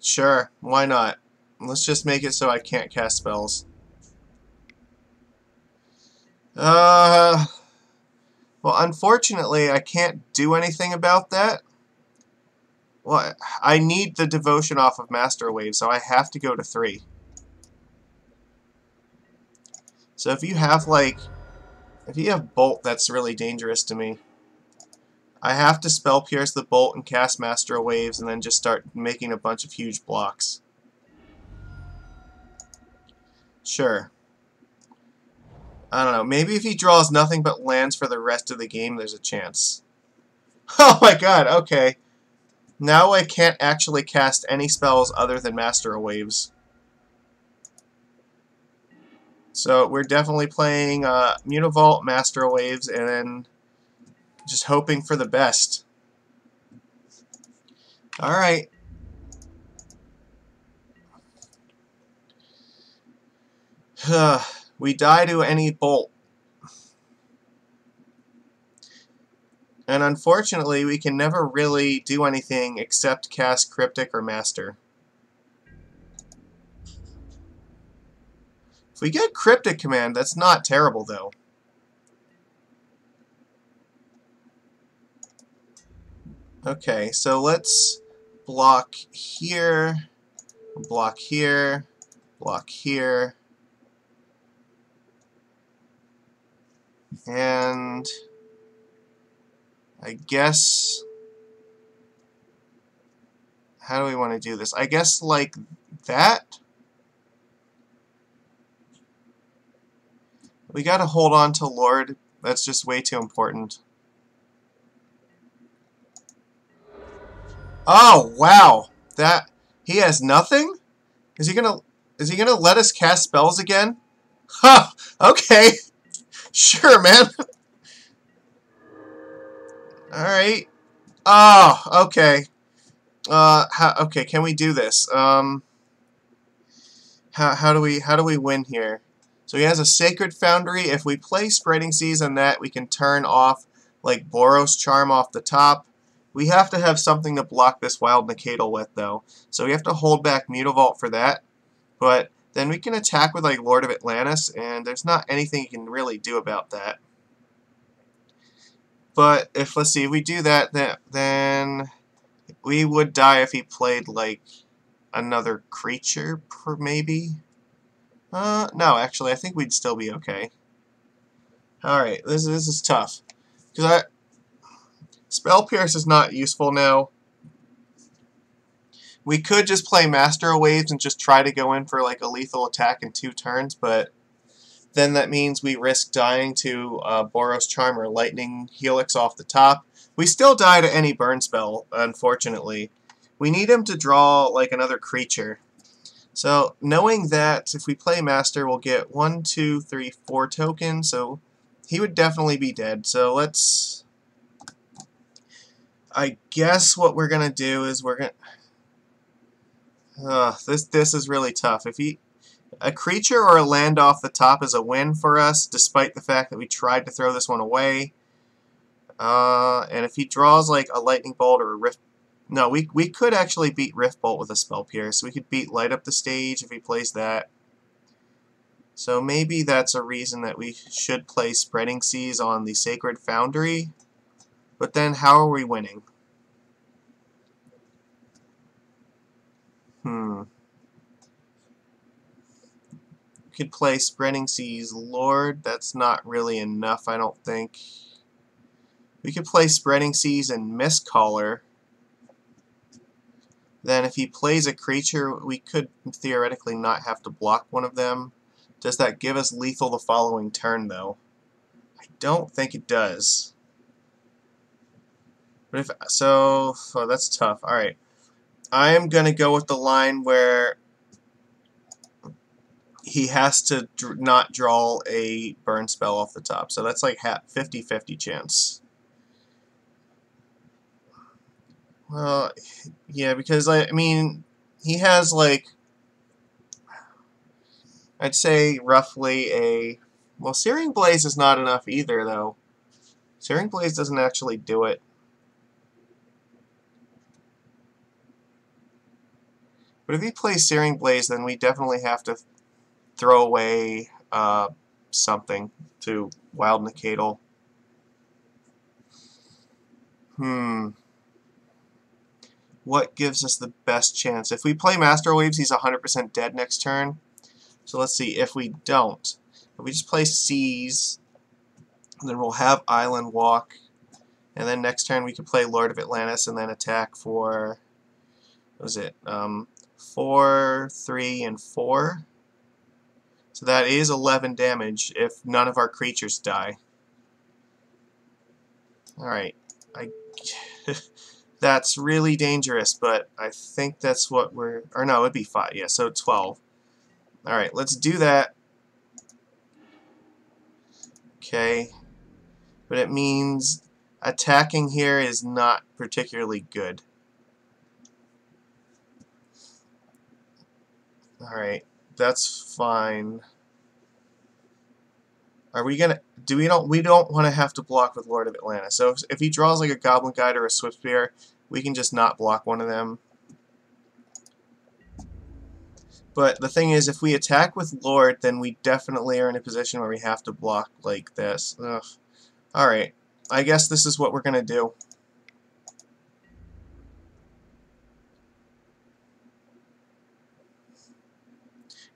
Sure, why not? Let's just make it so I can't cast spells. Well, unfortunately, I can't do anything about that. Well, I need the devotion off of Master Wave, so I have to go to 3. So if you have, Bolt, that's really dangerous to me. I have to Spell Pierce the Bolt and cast Master Waves and then just start making a bunch of huge blocks. Sure. I don't know. Maybe if he draws nothing but lands for the rest of the game, there's a chance. Oh my god, okay. Now I can't actually cast any spells other than Master Waves. So we're definitely playing Mutavault, Master Waves, and then just hoping for the best. Alright. We die to any bolt. And unfortunately, we can never really do anything except cast Cryptic or Master. If we get Cryptic Command, that's not terrible, though. Okay, so let's block here, block here, block here, and I guess, how do we want to do this? I guess like that? We gotta hold on to Lord. That's just way too important. Oh, wow. He has nothing? Is he gonna let us cast spells again? Huh, okay. Sure, man. Alright. Oh, okay. Okay, can we do this? How do we win here? So he has a Sacred Foundry. If we play Spreading Seas on that, we can turn off like Boros Charm off the top. We have to have something to block this Wild Nacatl with, though. So we have to hold back Mutavault for that. But then we can attack with like Lord of Atlantis, and there's not anything you can really do about that. But if, let's see, if we do that, then we would die if he played like another creature, maybe? No, actually, I think we'd still be okay. Alright, this is tough. Because Spell Pierce is not useful now. We could just play Master Waves and just try to go in for like a lethal attack in 2 turns, but then that means we risk dying to Boros Charm or Lightning Helix off the top. We still die to any burn spell, unfortunately. We need him to draw like another creature. So knowing that if we play Master, we'll get 1, 2, 3, 4 tokens, so he would definitely be dead. So let's... I guess what we're going to do is we're going to... this is really tough. If a creature or a land off the top is a win for us, despite the fact that we tried to throw this one away. And if he draws like a Lightning Bolt or a Rift... No, we could actually beat Rift Bolt with a Spell Pierce. We could beat Light Up the Stage if he plays that. So maybe that's a reason that we should play Spreading Seas on the Sacred Foundry. But then how are we winning? We could play Spreading Seas Lord. That's not really enough, I don't think. We could play Spreading Seas and Mistcaller. Then if he plays a creature, we could theoretically not have to block one of them. Does that give us lethal the following turn, though? I don't think it does. But if so, oh, that's tough. Alright. I am going to go with the line where he has to not draw a burn spell off the top. So that's like 50-50 chance. Well, yeah, because I mean, he has like, I'd say roughly a, well, Searing Blaze is not enough either, though. Searing Blaze doesn't actually do it. But if he plays Searing Blaze, then we definitely have to throw away something to Wild Nicadal. What gives us the best chance? If we play Master Waves, he's 100% dead next turn. So let's see. If we don't, if we just play Seas, then we'll have Island Walk. And then next turn we can play Lord of Atlantis and then attack for, what was it, 4, 3, and 4. So that is 11 damage if none of our creatures die. Alright. That's really dangerous, but I think that's what we're... Or no, it'd be 5. Yeah, so 12. Alright, let's do that. Okay. But it means attacking here is not particularly good. Alright, that's fine. Are we gonna... we don't want to have to block with Lord of Atlantis. So if he draws like a Goblin Guide or a Swiftspear, we can just not block one of them. But the thing is, if we attack with Lord, then we definitely are in a position where we have to block like this. Ugh. Alright, I guess this is what we're gonna do.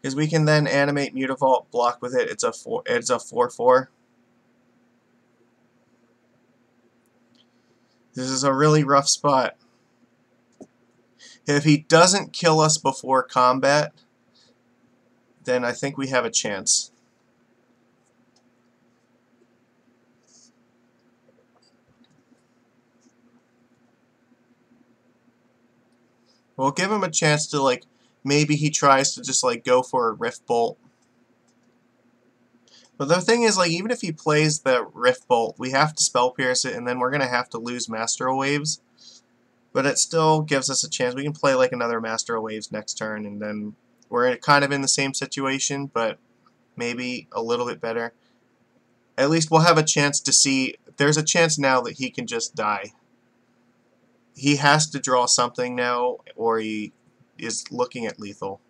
Because we can then animate Mutavault, block with it. It's a 4/4. This is a really rough spot. If he doesn't kill us before combat, then I think we have a chance. We'll give him a chance to, like, maybe he tries to just, like, go for a Rift Bolt. But the thing is, like, even if he plays the Rift Bolt, we have to Spell Pierce it, and then we're going to have to lose Master of Waves. But it still gives us a chance. We can play, like, another Master of Waves next turn, and then we're kind of in the same situation, but maybe a little bit better. At least we'll have a chance to see... There's a chance now that he can just die. He has to draw something now, or he is looking at lethal.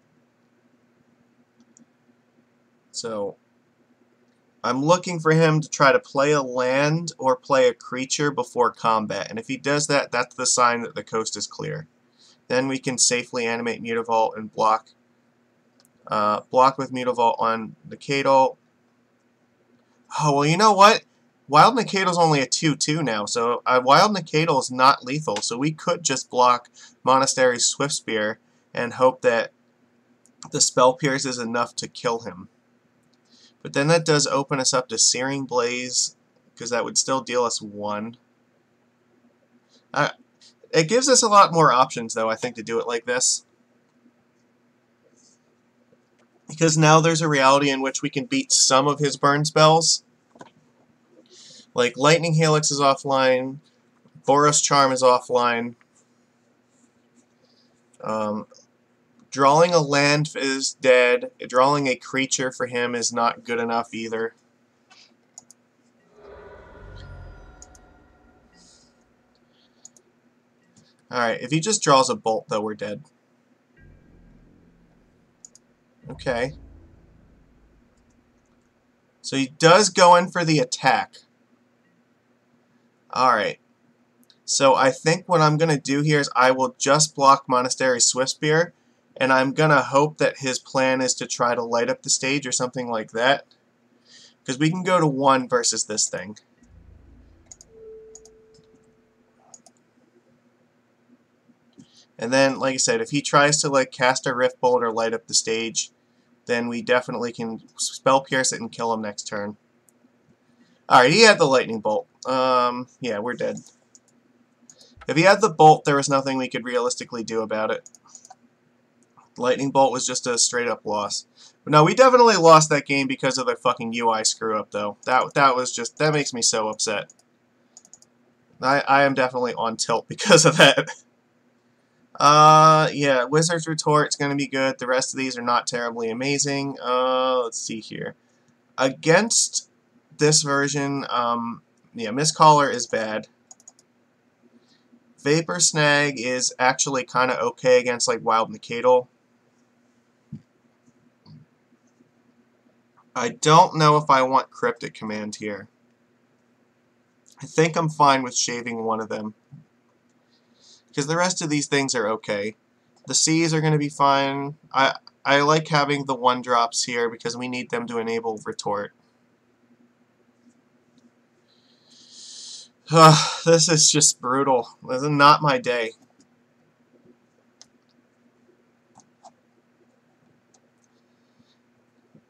So I'm looking for him to try to play a land or play a creature before combat. And if he does that, that's the sign that the coast is clear. Then we can safely animate Mutavault and block. Block with Mutavault on Nicadal. Oh, well, you know what? Wild Nicadal's only a 2/2 now, so Wild Nicadal is not lethal, so we could just block Monastery Swiftspear and hope that the Spell Pierce is enough to kill him. But then that does open us up to Searing Blaze, because that would still deal us 1. It gives us a lot more options, though, I think, to do it like this. Because now there's a reality in which we can beat some of his burn spells. Like, Lightning Helix is offline, Boros Charm is offline. Drawing a land is dead. Drawing a creature for him is not good enough either. Alright, if he just draws a bolt, though, we're dead. Okay. So he does go in for the attack. Alright. So I think what I'm going to do here is I will just block Monastery Swiftspear, And I'm gonna hope that his plan is to try to light up the stage or something like that. Because we can go to 1 versus this thing. And then, like I said, if he tries to like cast a Rift Bolt or light up the stage, then we definitely can Spell Pierce it and kill him next turn. Alright, he had the Lightning Bolt. Yeah, we're dead. If he had the Bolt, there was nothing we could realistically do about it. Lightning Bolt was just a straight-up loss. But no, we definitely lost that game because of the fucking UI screw-up, though. That was just... That makes me so upset. I am definitely on tilt because of that. Yeah, Wizard's Retort's gonna be good. The rest of these are not terribly amazing. Let's see here. Against this version, yeah, Mistcaller is bad. Vapor Snag is actually kind of okay against, like, Wild Nicadal. I don't know if I want Cryptic Command here. I think I'm fine with shaving one of them. Because the rest of these things are okay. The C's are going to be fine. I like having the 1-drops here because we need them to enable Retort. This is just brutal. This is not my day.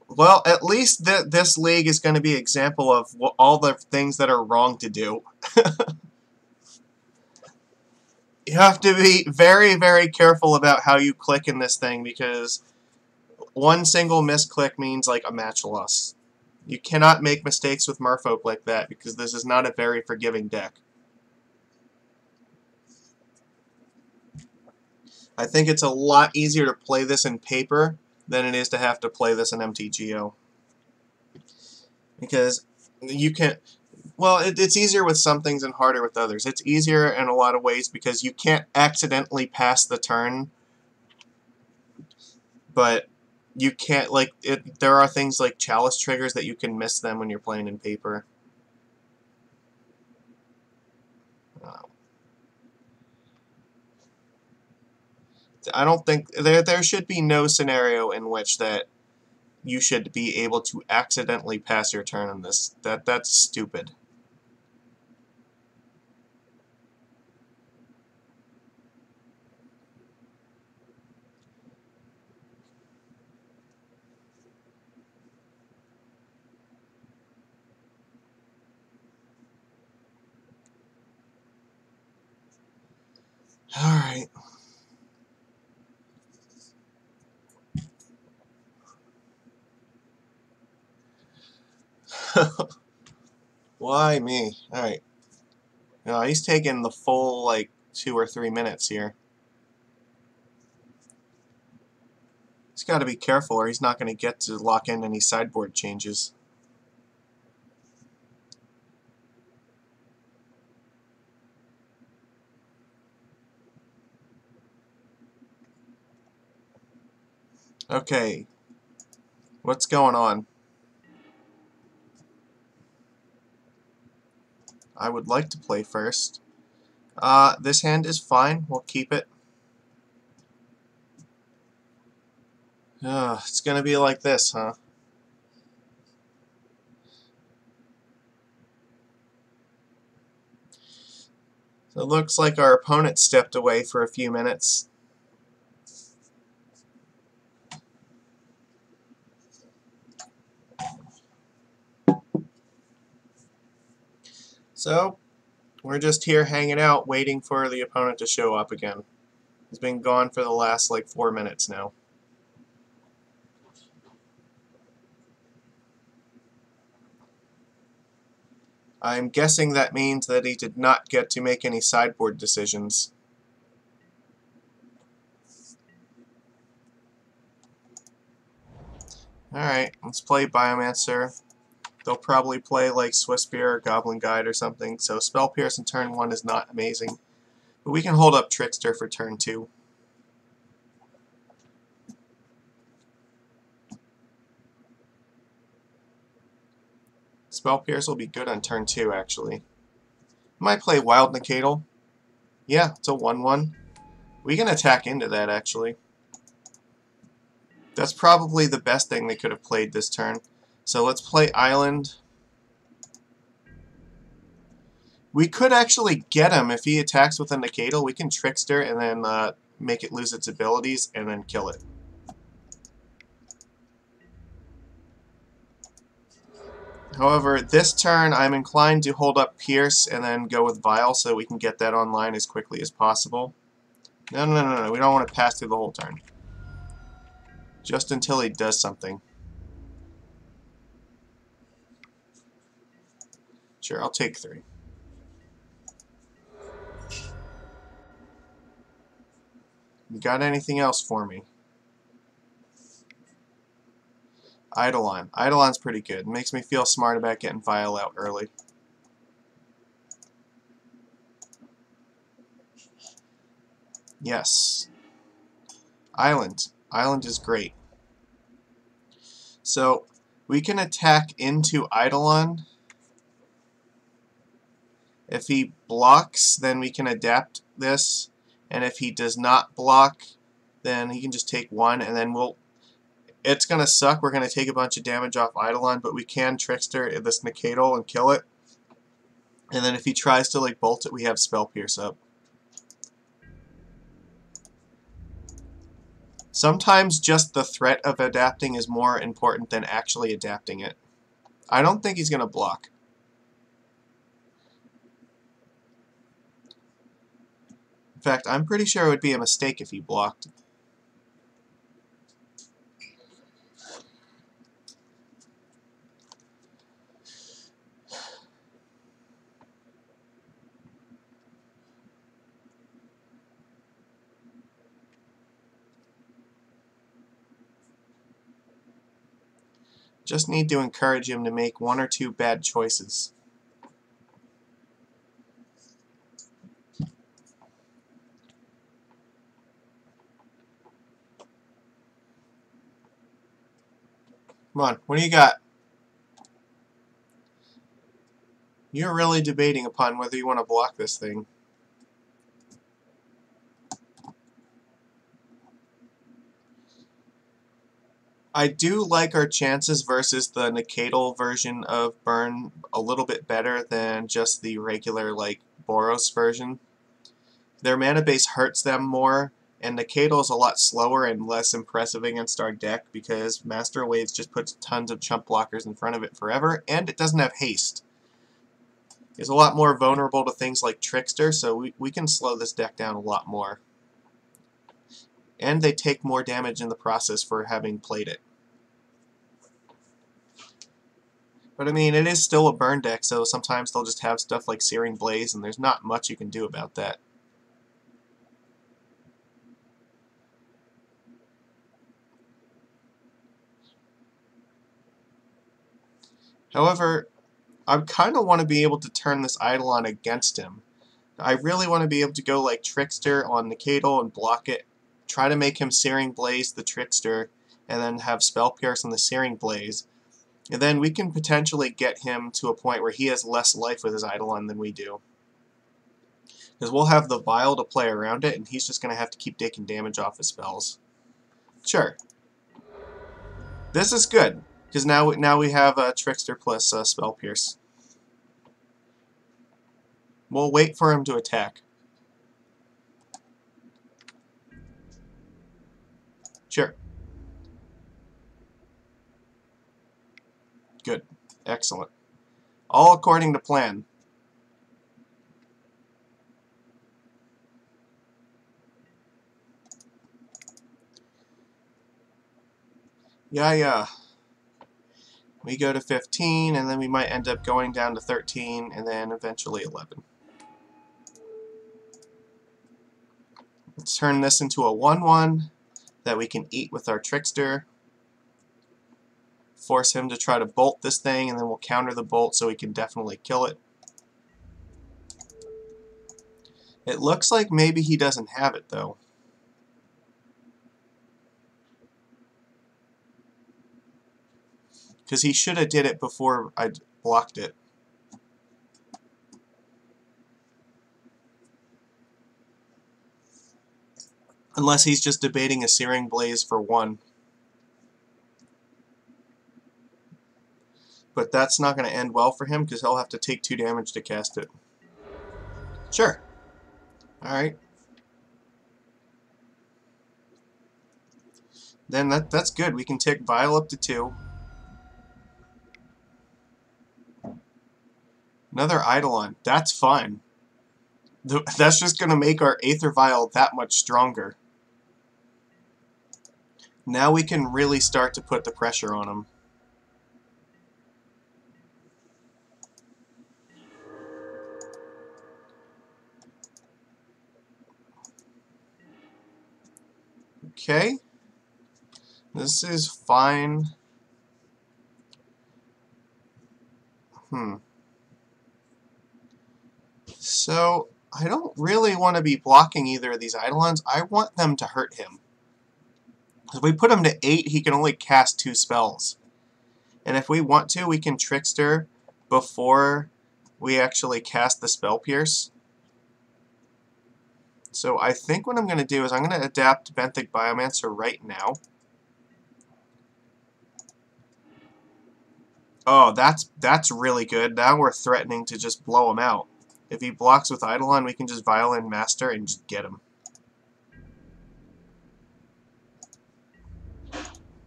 Well, at least this league is going to be an example of all the things that are wrong to do. You have to be very, very careful about how you click in this thing because one single misclick means like a match loss. You cannot make mistakes with Merfolk like that because this is not a very forgiving deck. I think it's a lot easier to play this in paper than it is to have to play this in MTGO. Because you can... Well, it's easier with some things and harder with others. It's easier in a lot of ways because you can't accidentally pass the turn. But you can't, like, there are things like Chalice triggers that you can miss them when you're playing in paper. I don't think... There should be no scenario in which that you should be able to accidentally pass your turn on this. That's stupid. Alright. Why me? Alright. No, he's taking the full, like, 2 or 3 minutes here. He's got to be careful or he's not going to get to lock in any sideboard changes. Okay. What's going on? I would like to play first. This hand is fine. We'll keep it. It's going to be like this, huh? So it looks like our opponent stepped away for a few minutes. So, we're just here hanging out, waiting for the opponent to show up again. He's been gone for the last, like, 4 minutes now. I'm guessing that means that he did not get to make any sideboard decisions. Alright, let's play Biomancer. They'll probably play like Swiftspear or Goblin Guide or something, so Spell Pierce in turn 1 is not amazing. But we can hold up Trickster for turn 2. Spell Pierce will be good on turn 2, actually. Might play Wild Nicadal. Yeah, it's a 1-1. We can attack into that, actually. That's probably the best thing they could have played this turn. So let's play Island. We could actually get him if he attacks with a Nacatl. We can Trickster and then make it lose its abilities and then kill it. However, this turn I'm inclined to hold up Pierce and then go with Vile so we can get that online as quickly as possible. No. We don't want to pass through the whole turn. Just until he does something. Sure, I'll take 3. You got anything else for me? Eidolon. Eidolon's pretty good. It makes me feel smart about getting Vile out early. Yes. Island. Island is great. So, we can attack into Eidolon. If he blocks, then we can adapt this. And if he does not block, then he can just take 1, and then it's going to suck. We're going to take a bunch of damage off Eidolon, but we can Trickster this Nacatl and kill it. And then if he tries to like bolt it, we have Spell Pierce up. Sometimes just the threat of adapting is more important than actually adapting it. I don't think he's going to block. In fact, I'm pretty sure it would be a mistake if he blocked. Just need to encourage him to make 1 or 2 bad choices. Come on, what do you got? You're really debating upon whether you want to block this thing. I do like our chances versus the Nacatl version of Burn a little bit better than just the regular, like, Boros version. Their mana base hurts them more, and Nacatl is a lot slower and less impressive against our deck because Master Waves just puts tons of chump blockers in front of it forever, and it doesn't have haste. It's a lot more vulnerable to things like Trickster, so we can slow this deck down a lot more. And they take more damage in the process for having played it. But I mean, it is still a burn deck, so sometimes they'll just have stuff like Searing Blaze, and there's not much you can do about that. However, I kind of want to be able to turn this Eidolon against him. I really want to be able to go like Trickster on Nacatl and block it, try to make him Searing Blaze the Trickster, and then have Spell Pierce on the Searing Blaze. And then we can potentially get him to a point where he has less life with his Eidolon than we do. Because we'll have the Vile to play around it, and he's just going to have to keep taking damage off his spells. Sure. This is good, because now we have Trickster plus Spell Pierce. We'll wait for him to attack. Sure. Good. Excellent. All according to plan. Yeah. We go to 15, and then we might end up going down to 13, and then eventually 11. Let's turn this into a 1/1 that we can eat with our Trickster. Force him to try to bolt this thing, and then we'll counter the bolt so we can definitely kill it. It looks like maybe he doesn't have it, though. Because he should have did it before I blocked it. Unless he's just debating a Searing Blaze for 1. But that's not going to end well for him because he'll have to take 2 damage to cast it. Sure. Alright. Then that's good. We can tick Vial up to 2. Another Eidolon. That's fine. That's just going to make our Aether Vial that much stronger. Now we can really start to put the pressure on him. Okay. This is fine. So, I don't really want to be blocking either of these Eidolons. I want them to hurt him. If we put him to 8, he can only cast 2 spells. And if we want to, we can Trickster before we actually cast the Spell Pierce. So I think what I'm going to do is I'm going to adapt Benthic Biomancer right now. Oh, that's really good. Now we're threatening to just blow him out. If he blocks with Eidolon, we can just Violin Master and just get him.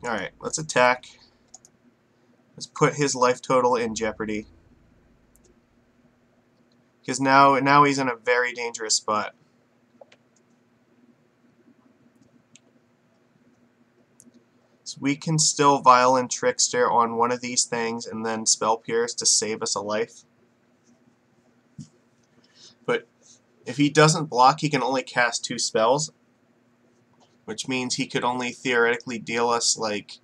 Alright, let's attack. Let's put his life total in jeopardy. Because now he's in a very dangerous spot. So we can still Violin Trickster on one of these things and then Spell Pierce to save us a life. But if he doesn't block, he can only cast 2 spells, which means he could only theoretically deal us, like,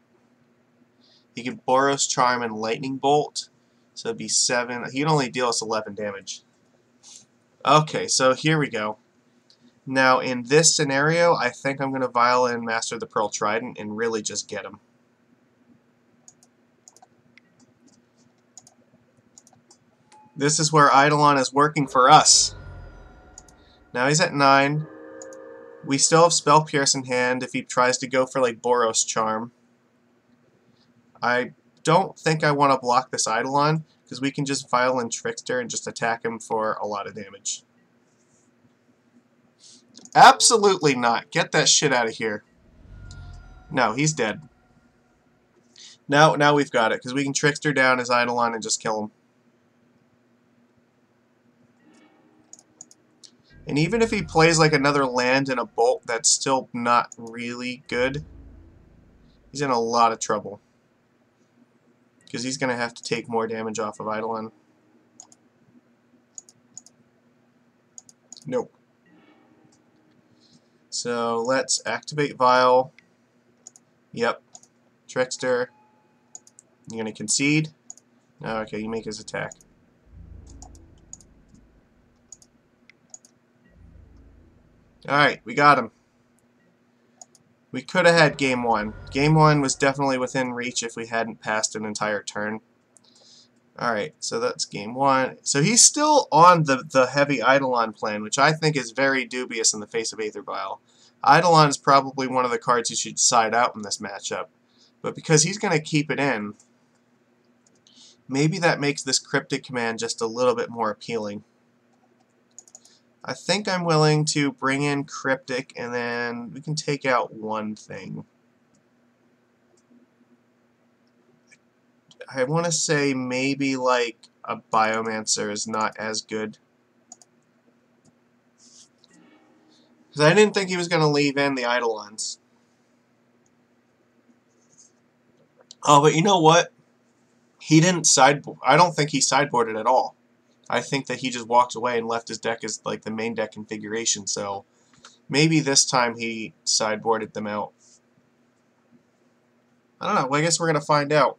he could Boros Charm and Lightning Bolt, so it'd be 7. He can only deal us 11 damage. Okay, so here we go. Now, in this scenario, I think I'm going to Violin Master the Pearl Trident and really just get him. This is where Eidolon is working for us. Now he's at 9. We still have Spell Pierce in hand if he tries to go for, like, Boros Charm. I don't think I want to block this Eidolon, because we can just Violin Trickster and just attack him for a lot of damage. Absolutely not. Get that shit out of here. No, he's dead. Now we've got it, because we can Trickster down his Eidolon and just kill him. And even if he plays like another land and a bolt, that's still not really good. He's in a lot of trouble. Because he's going to have to take more damage off of Eidolon. Nope. So let's activate Vial. Yep. Trickster. You going to concede? No, okay, you make his attack. Alright, we got him. We could have had Game 1. Game 1 was definitely within reach if we hadn't passed an entire turn. Alright, so that's Game 1. So he's still on the heavy Eidolon plan, which I think is very dubious in the face of Aether Vial. Eidolon is probably one of the cards you should side out in this matchup. But because he's going to keep it in, maybe that makes this Cryptic command just a little bit more appealing. I think I'm willing to bring in Cryptic, and then we can take out one thing. I want to say maybe like a Biomancer is not as good. Because I didn't think he was going to leave in the Eidolons. Oh, but you know what? He didn't sideboard. I don't think he sideboarded at all. I think that he just walked away and left his deck as like the main deck configuration, so maybe this time he sideboarded them out. I don't know. Well, I guess we're going to find out.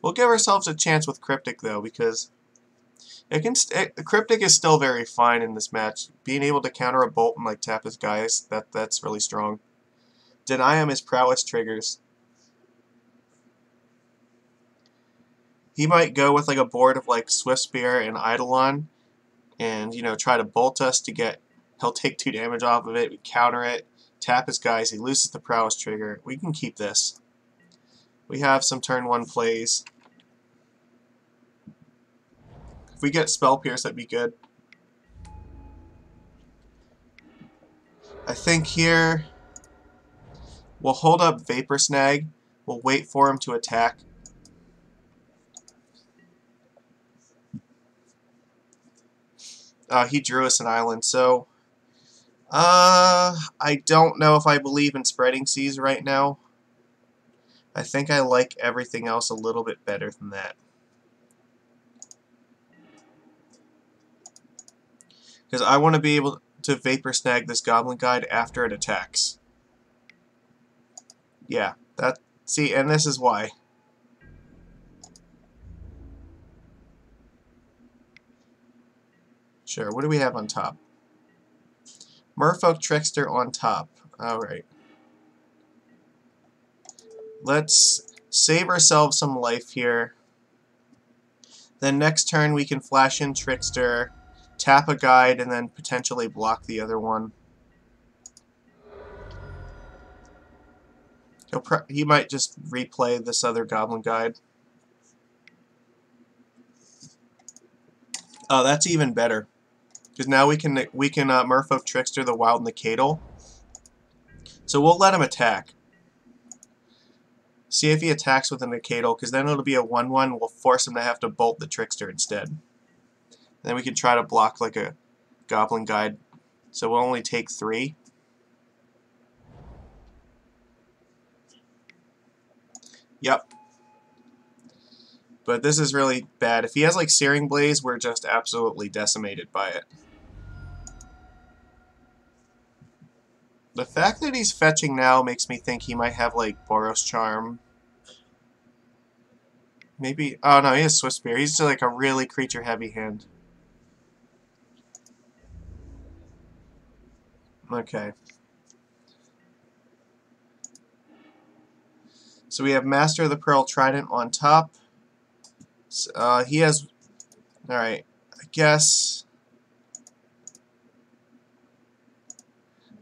We'll give ourselves a chance with Cryptic, though, because Cryptic is still very fine in this match. Being able to counter a Bolt and like tap his guys, that's really strong. Deny him his prowess triggers. He might go with like a board of like Swift Spear and Eidolon and, you know, try to bolt us to get, he'll take 2 damage off of it, we counter it, tap his guys, he loses the prowess trigger. We can keep this. We have some turn 1 plays. If we get Spell Pierce, that'd be good. I think here we'll hold up Vapor Snag. We'll wait for him to attack. He drew us an island, so I don't know if I believe in Spreading Seas right now. I think I like everything else a little bit better than that. Because I want to be able to Vapor Snag this Goblin Guide after it attacks. Yeah, see, and this is why. Sure, what do we have on top? Merfolk Trickster on top. Alright. Let's save ourselves some life here. Then next turn we can flash in Trickster, tap a guide, and then potentially block the other one. He might just replay this other Goblin Guide. Oh, that's even better. Because now we can Merfolk Trickster the Wild Nikadal. So we'll let him attack. See if he attacks with a Nikadal, because then it'll be a 1/1. We'll force him to have to bolt the Trickster instead. Then we can try to block like a Goblin Guide. So we'll only take 3. Yep. But this is really bad. If he has like Searing Blaze, we're just absolutely decimated by it. The fact that he's fetching now makes me think he might have like Boros Charm. Maybe. Oh no, he has Swift Spear. He's like a really creature heavy hand. Okay. So we have Master of the Pearl Trident on top. He has... Alright, I guess...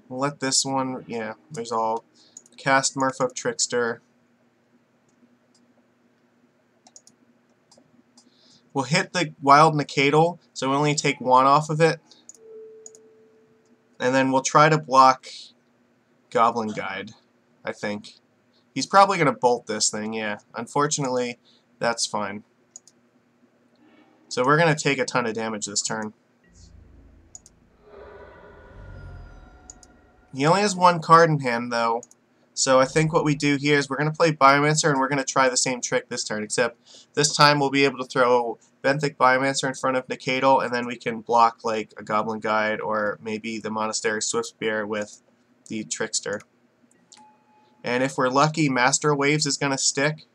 We'll let this one... Yeah, there's all... Cast Merfolk Trickster. We'll hit the Wild Nikadal, so we only take 1 off of it. And then we'll try to block Goblin Guide, I think. He's probably going to bolt this thing, yeah. Unfortunately, that's fine. So we're going to take a ton of damage this turn. He only has 1 card in hand, though. So I think what we do here is we're going to play Biomancer, and we're going to try the same trick this turn, except this time we'll be able to throw Benthic Biomancer in front of Nikadal, and then we can block like a Goblin Guide or maybe the Monastery Swiftspear with the Trickster. And if we're lucky, Master Waves is going to stick.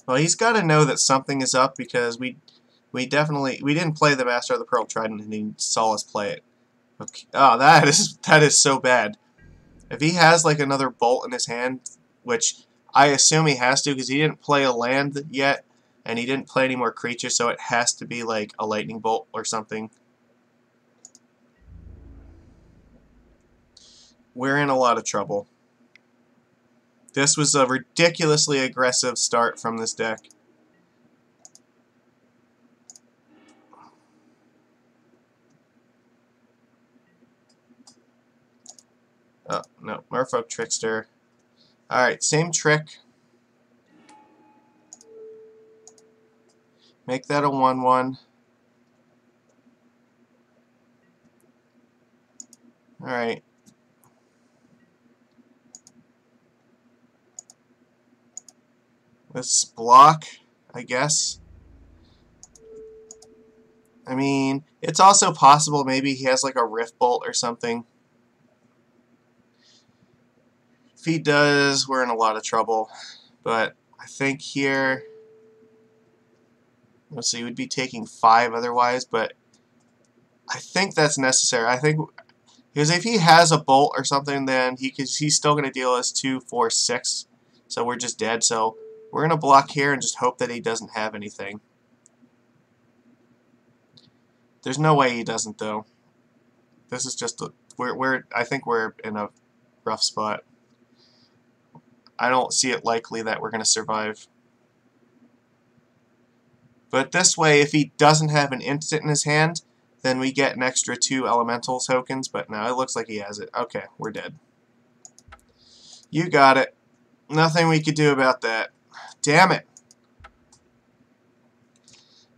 Well, he's got to know that something is up because we didn't play the Master of the Pearl Trident and he saw us play it. Okay. Oh, that is so bad. If he has like another bolt in his hand, which I assume he has to because he didn't play a land yet and he didn't play any more creatures, so it has to be like a lightning bolt or something. We're in a lot of trouble. This was a ridiculously aggressive start from this deck. Oh, no. Merfolk Trickster. Alright, same trick. Make that a 1/1. Alright. Let's block, I guess. I mean, it's also possible maybe he has like a Rift Bolt or something. If he does, we're in a lot of trouble. But I think here, let's see, we'd be taking 5 otherwise, but I think that's necessary. I think, because if he has a Bolt or something, then he's still going to deal us 2, 4, 6. So we're just dead. So we're going to block here and just hope that he doesn't have anything. There's no way he doesn't, though. This is just I think we're in a rough spot. I don't see it likely that we're going to survive. But this way, if he doesn't have an instant in his hand, then we get an extra 2 elemental tokens, but now it looks like he has it. Okay, we're dead. You got it. Nothing we could do about that. Damn it.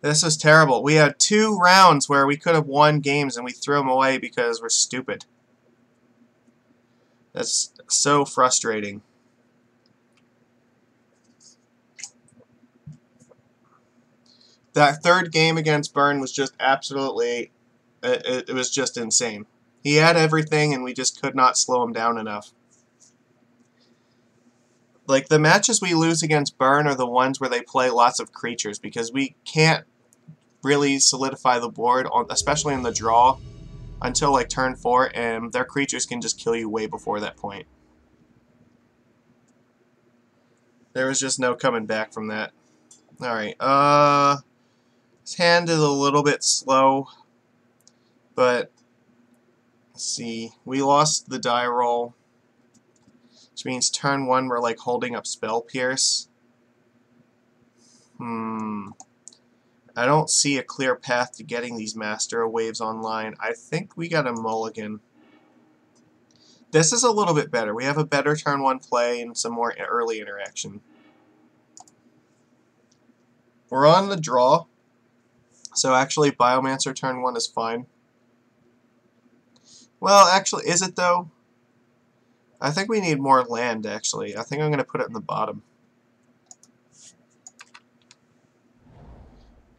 This is terrible. We had 2 rounds where we could have won games and we threw them away because we're stupid. That's so frustrating. That third game against Byrne was just absolutely... It was just insane. He had everything and we just could not slow him down enough. Like, the matches we lose against Byrne are the ones where they play lots of creatures because we can't really solidify the board, especially in the draw, until like turn 4, and their creatures can just kill you way before that point. There was just no coming back from that. Alright, his hand is a little bit slow, but let's see. We lost the die roll, which means turn 1 we're like holding up Spell Pierce. I don't see a clear path to getting these Master Waves online. I think we got a mulligan. This is a little bit better. We have a better turn 1 play and some more early interaction. We're on the draw, so actually Biomancer turn 1 is fine. Well, actually, is it though? I think we need more land, actually. I think I'm going to put it in the bottom.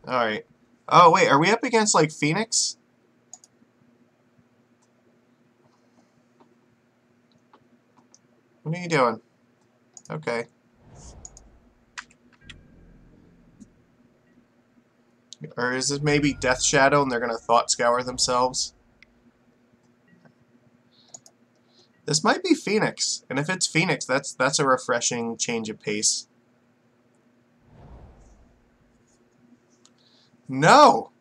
Alright. Oh, wait, are we up against, like, Phoenix? What are you doing? Okay. Or is this maybe Death Shadow and they're going to Thought Scour themselves? This might be Phoenix. And if it's Phoenix, that's a refreshing change of pace. No!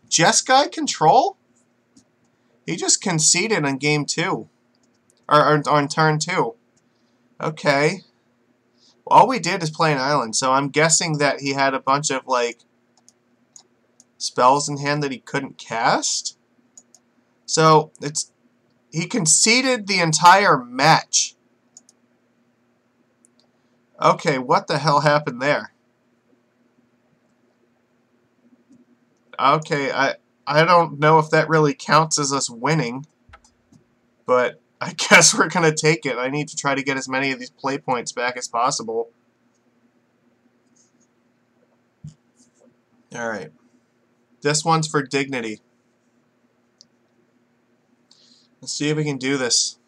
Jeskai control? He just conceded on game 2. Or on turn 2. Okay. All we did is play an island, so I'm guessing that he had a bunch of, like, spells in hand that he couldn't cast? So, he conceded the entire match. Okay, what the hell happened there? Okay, I don't know if that really counts as us winning, but I guess we're going to take it. I need to try to get as many of these play points back as possible. Alright. This one's for dignity. Let's see if we can do this.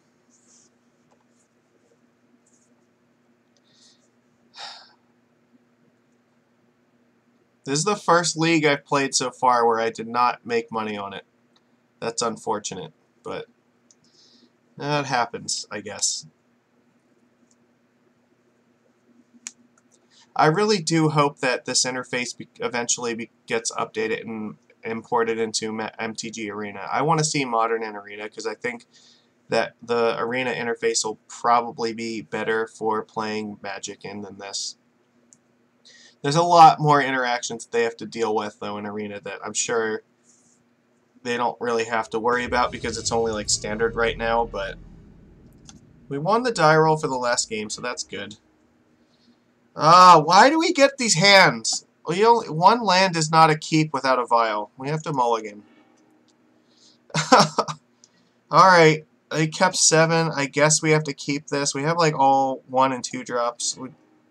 This is the first league I've played so far where I did not make money on it. That's unfortunate, but that happens, I guess. I really do hope that this interface eventually gets updated and imported into MTG Arena. I want to see Modern in Arena because I think that the Arena interface will probably be better for playing Magic in than this. There's a lot more interactions that they have to deal with, though, in Arena that I'm sure they don't really have to worry about because it's only like standard right now, but we won the die roll for the last game, so that's good. Why do we get these hands? Well, one land is not a keep without a vial. We have to mulligan. Alright, they kept 7. I guess we have to keep this. We have like all 1 and 2 drops.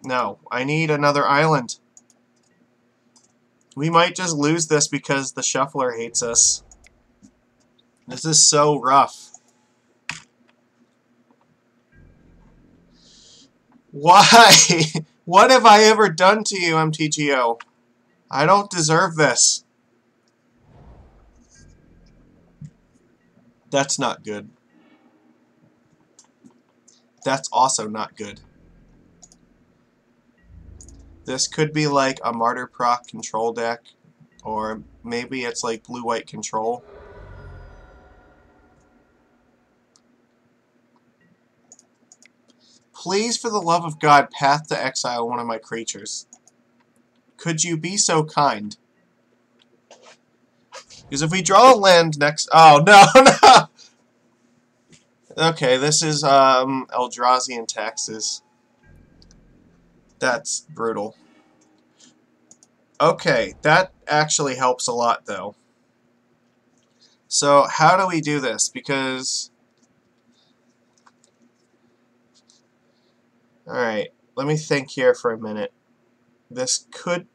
No, I need another island. We might just lose this because the shuffler hates us. This is so rough. Why? What have I ever done to you, MTGO? I don't deserve this. That's not good. That's also not good. This could be like a Martyr Proc control deck, or maybe it's like blue-white control. Please, for the love of God, path to exile one of my creatures. Could you be so kind? Because if we draw a land next... Oh, no, no! Okay, this is Eldrazi and taxes. That's brutal. Okay, that actually helps a lot, though. So, how do we do this? Because... Alright, let me think here for a minute. This could...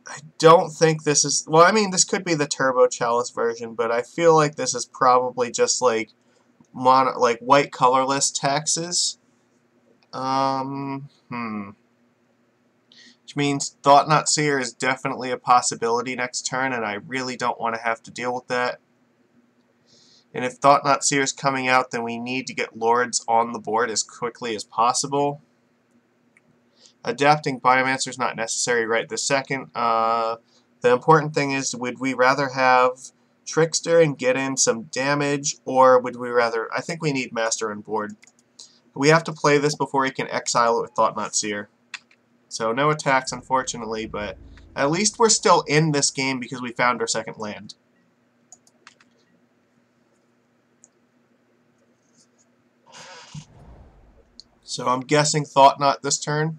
I don't think this is... Well, I mean, this could be the Turbo Chalice version, but I feel like this is probably just, like, white colorless taxes. Which means Thought Not Seer is definitely a possibility next turn, and I really don't want to have to deal with that. And if Thought Not Seer is coming out, then we need to get Lords on the board as quickly as possible. Adapting Biomancer is not necessary right this second. The important thing is, would we rather have Trickster and get in some damage, or would we rather... I think we need Master on board. We have to play this before he can exile it with Thought Not Seer. So no attacks, unfortunately, but at least we're still in this game because we found our second land. So I'm guessing Thought Not this turn.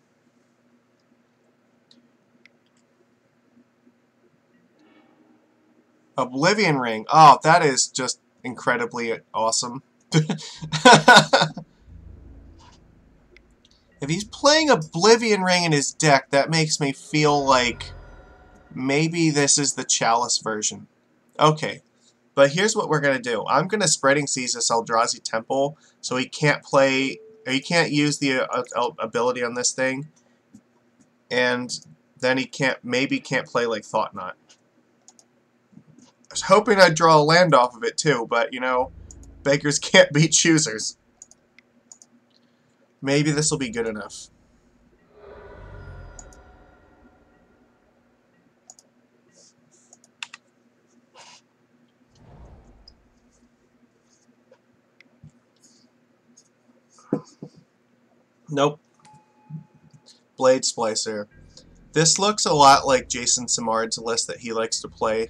Oblivion Ring. Oh, that is just incredibly awesome. If he's playing Oblivion Ring in his deck, that makes me feel like maybe this is the Chalice version. Okay, but here's what we're going to do. I'm going to Spreading Seas this Eldrazi Temple, so he can't play, or he can't use the ability on this thing, and then he maybe can't play like Thought Not. I was hoping I'd draw a land off of it too, but, you know, beggars can't be choosers. Maybe this will be good enough. Nope. Blade Splicer. This looks a lot like Jason Simard's list that he likes to play.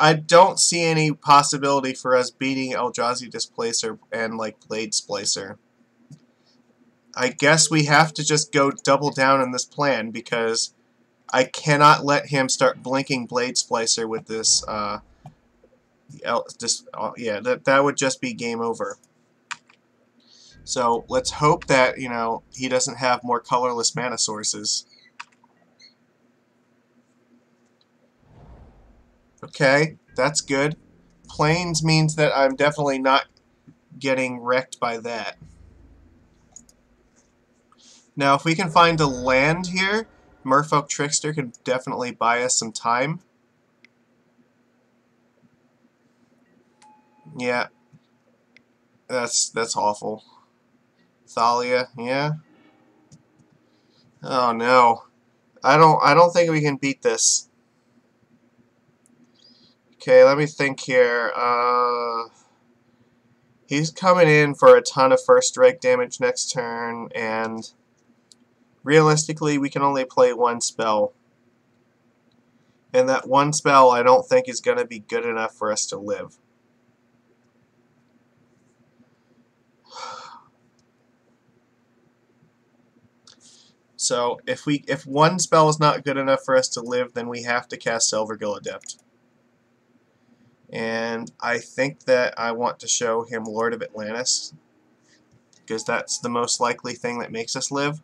I don't see any possibility for us beating Eldrazi Displacer and, like, Blade Splicer. I guess we have to just go double down on this plan, because I cannot let him start blinking Blade Splicer with this, yeah, that would just be game over. So, let's hope that, you know, he doesn't have more colorless mana sources. Okay, that's good. Plains means that I'm definitely not getting wrecked by that. Now, if we can find a land here, Merfolk Trickster can definitely buy us some time. Yeah, that's awful. Thalia, yeah. Oh no, I don't think we can beat this. Okay, let me think here. He's coming in for a ton of first strike damage next turn, and realistically, we can only play one spell. And that one spell I don't think is going to be good enough for us to live. So if one spell is not good enough for us to live, then we have to cast Silvergill Adept. And I think that I want to show him Lord of Atlantis, because that's the most likely thing that makes us live.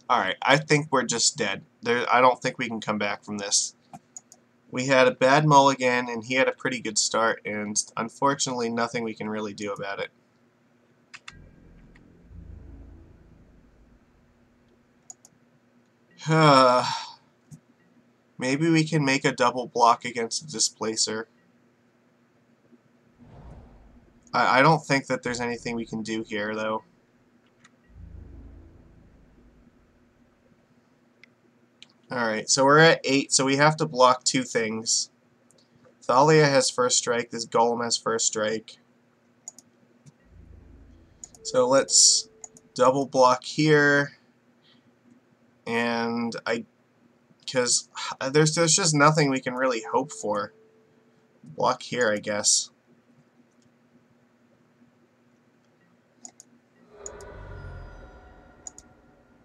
Alright, I think we're just dead. I don't think we can come back from this. We had a bad mulligan, and he had a pretty good start, and unfortunately nothing we can really do about it. Maybe we can make a double block against a Displacer. I don't think that there's anything we can do here, though. Alright, so we're at 8, so we have to block 2 things. Thalia has first strike, this Golem has first strike. So let's double block here, and because there's just nothing we can really hope for. Block here, I guess.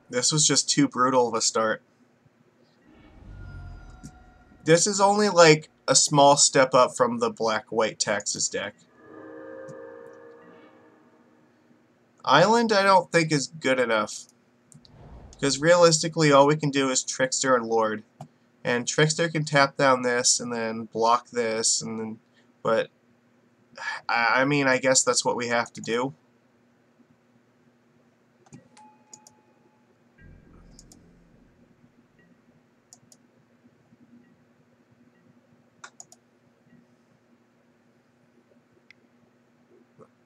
This was just too brutal of a start. This is only like a small step up from the black-white taxes deck. Island I don't think is good enough. Because realistically all we can do is Trickster and Lord. And Trickster can tap down this and then block this, and then, but I mean, I guess that's what we have to do.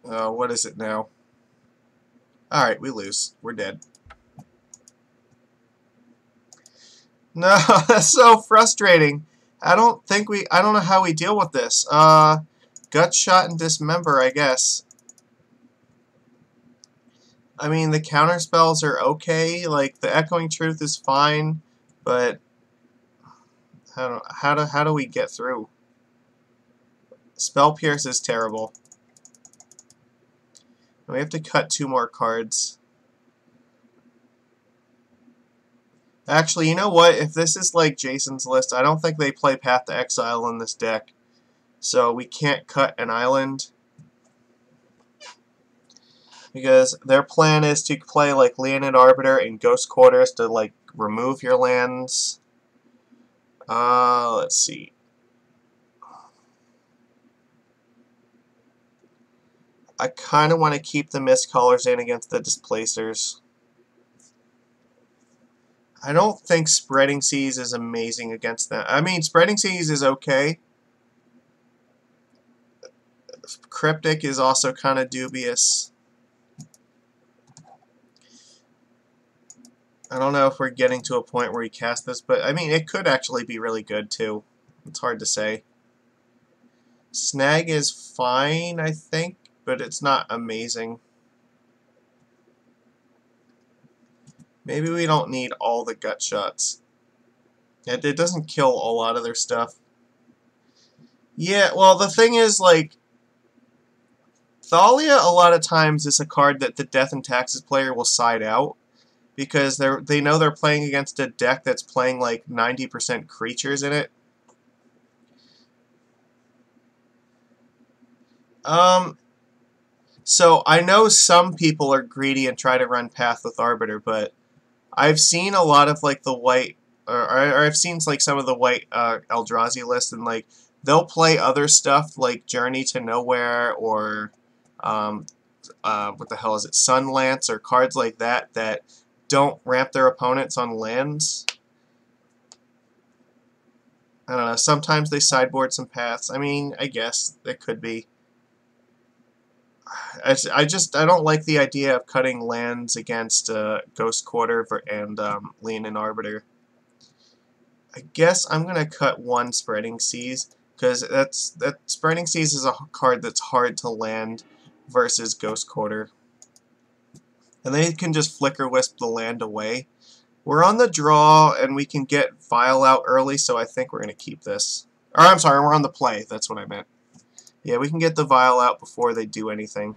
What is it now? Alright, we lose. We're dead. No, that's so frustrating. I don't know how we deal with this. Gut shot and dismember, I guess. I mean, the counter spells are okay. Like, the Echoing Truth is fine, but how do we get through? Spell Pierce is terrible. We have to cut 2 more cards. Actually, you know what? If this is like Jason's list, I don't think they play Path to Exile in this deck. So we can't cut an island. Because their plan is to play like Leonid Arbiter and Ghost Quarters to like remove your lands. Let's see. I kind of want to keep the Mist Callers in against the Displacers. I don't think Spreading Seas is amazing against them. I mean, Spreading Seas is okay. Cryptic is also kind of dubious. I don't know if we're getting to a point where we cast this, but I mean, it could actually be really good too. It's hard to say. Snag is fine, I think, but it's not amazing. Maybe we don't need all the gut shots. It doesn't kill a lot of their stuff. Yeah, well, the thing is, like, Thalia a lot of times is a card that the Death and Taxes player will side out because they know they're playing against a deck that's playing like 90% creatures in it. So I know some people are greedy and try to run Path with Arbiter, but I've seen a lot of like the white, or I've seen like some of the white Eldrazi lists, and like they'll play other stuff like Journey to Nowhere or what the hell is it, Sunlance, or cards like that that don't ramp their opponents on lands. I don't know. Sometimes they sideboard some paths. I mean, I guess it could be. I don't like the idea of cutting lands against Ghost Quarter and Leonin Arbiter. I guess I'm gonna cut 1 Spreading Seas because that Spreading Seas is a card that's hard to land versus Ghost Quarter, and they can just Flicker Wisp the land away. We're on the draw and we can get Vial out early, so I think we're gonna keep this. Or I'm sorry, we're on the play. That's what I meant. Yeah, we can get the Vial out before they do anything.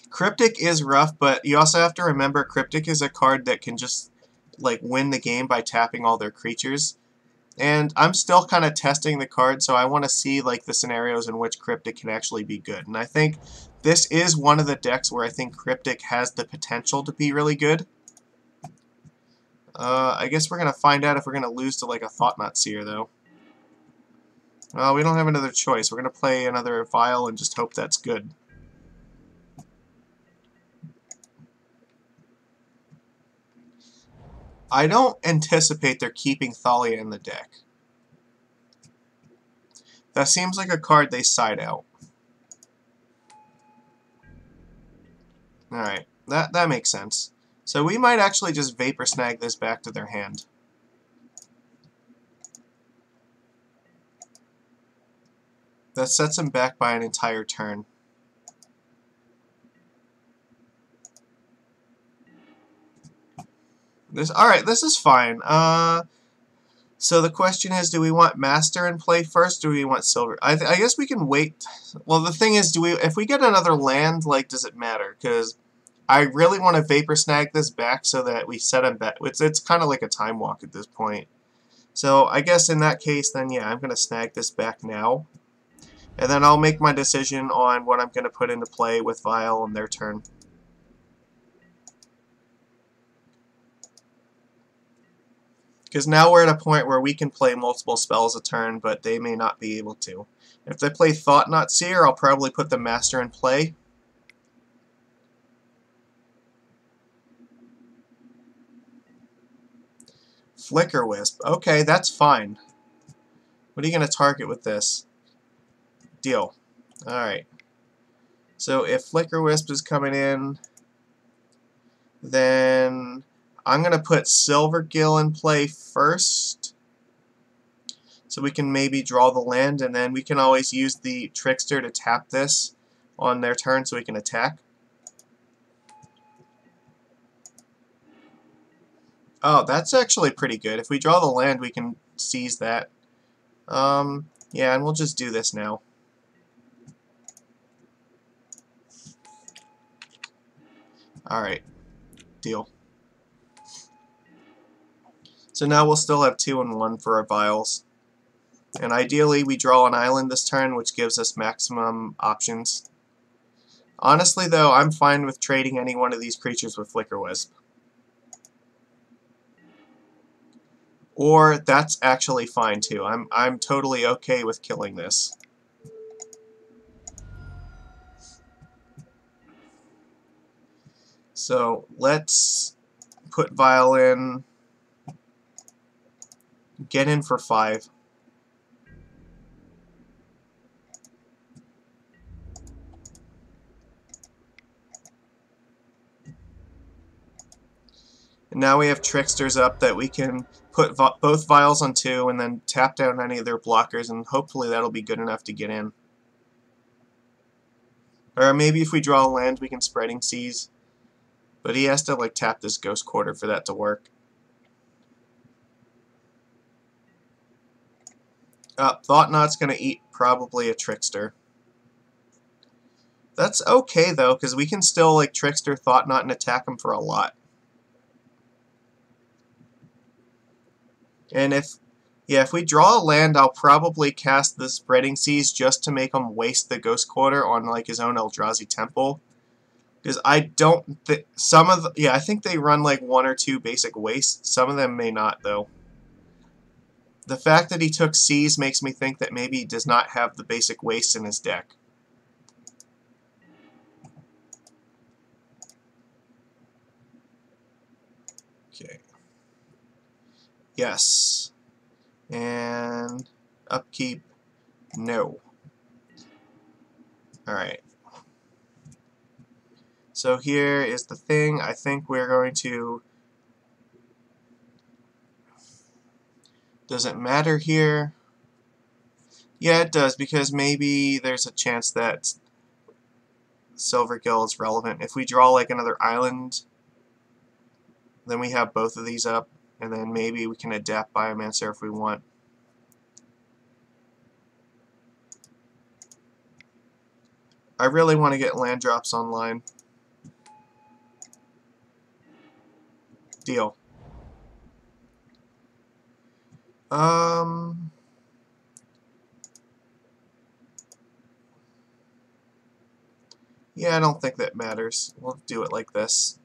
Cryptic is rough, but you also have to remember Cryptic is a card that can just like win the game by tapping all their creatures. And I'm still kind of testing the card, so I want to see like the scenarios in which Cryptic can actually be good. And I think this is one of the decks where I think Cryptic has the potential to be really good. I guess we're going to find out if we're going to lose to like a Thought-Knot Seer, though. Well, we don't have another choice. We're going to play another Vial and just hope that's good. I don't anticipate they're keeping Thalia in the deck. That seems like a card they side out. Alright, that makes sense. So we might actually just Vapor Snag this back to their hand. That sets them back by an entire turn. Alright, this is fine. So the question is, do we want Master in play first, or do we want Silver? I guess we can wait. Well, the thing is, if we get another land, like, does it matter? Because I really want to Vapor Snag this back so that we set him back. It's kind of like a time walk at this point. So I guess in that case, then yeah, I'm going to snag this back now. And then I'll make my decision on what I'm going to put into play with Vial on their turn. Because now we're at a point where we can play multiple spells a turn, but they may not be able to. If they play Thought Knot Seer, I'll probably put the Master in play. Flicker Wisp. Okay, that's fine. What are you going to target with this? Deal. Alright. So if Flicker Wisp is coming in, then I'm going to put Silvergill in play first, so we can maybe draw the land, and then we can always use the Trickster to tap this on their turn so we can attack. Oh, that's actually pretty good. If we draw the land, we can seize that. Yeah, and we'll just do this now. Alright. Deal. So now we'll still have 2 and 1 for our vials. And ideally we draw an island this turn, which gives us maximum options. Honestly though, I'm fine with trading any one of these creatures with Flicker Wisp. Or that's actually fine too. I'm totally okay with killing this. So let's put Vial in. Get in for 5. And now we have Tricksters up that we can put both Vials on 2 and then tap down any of their blockers, and hopefully that'll be good enough to get in. Or maybe if we draw a land we can Spreading Seas. But he has to like tap this Ghost Quarter for that to work. Thought Knot's going to eat probably a Trickster. That's okay though, because we can still like Trickster, Thought Knot, and attack him for a lot. And if we draw a land, I'll probably cast the Spreading Seas just to make him waste the Ghost Quarter on like his own Eldrazi Temple. Because I don't think some of the, I think they run like 1 or 2 basic wastes. Some of them may not though. The fact that he took Seas makes me think that maybe he does not have the basic wastes in his deck. Okay. Yes. And upkeep, no. Alright. So here is the thing. I think we're going to... Does it matter here? Yeah, it does, because maybe there's a chance that Silvergill is relevant. If we draw like another island, then we have both of these up, and then maybe we can adapt Biomancer if we want. I really want to get land drops online. Deal. Yeah, I don't think that matters. We'll do it like this.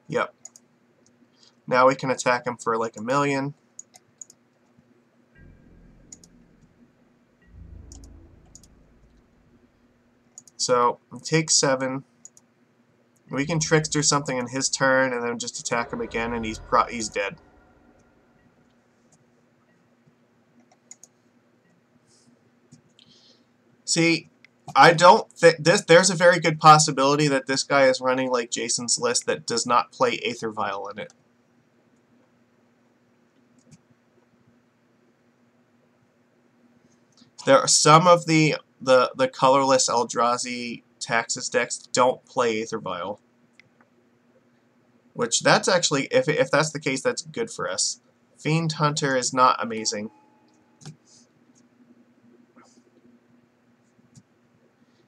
Yep. Now we can attack him for like 1,000,000. So, take 7. We can Trickster something in his turn and then just attack him again, and he's dead. See, I don't think there's a very good possibility that this guy is running like Jason's list that does not play Aether Vial in it. There are some of the colorless Eldrazi Taxes decks don't play Aether Vial. Which, that's actually, if that's the case, that's good for us. Fiend Hunter is not amazing.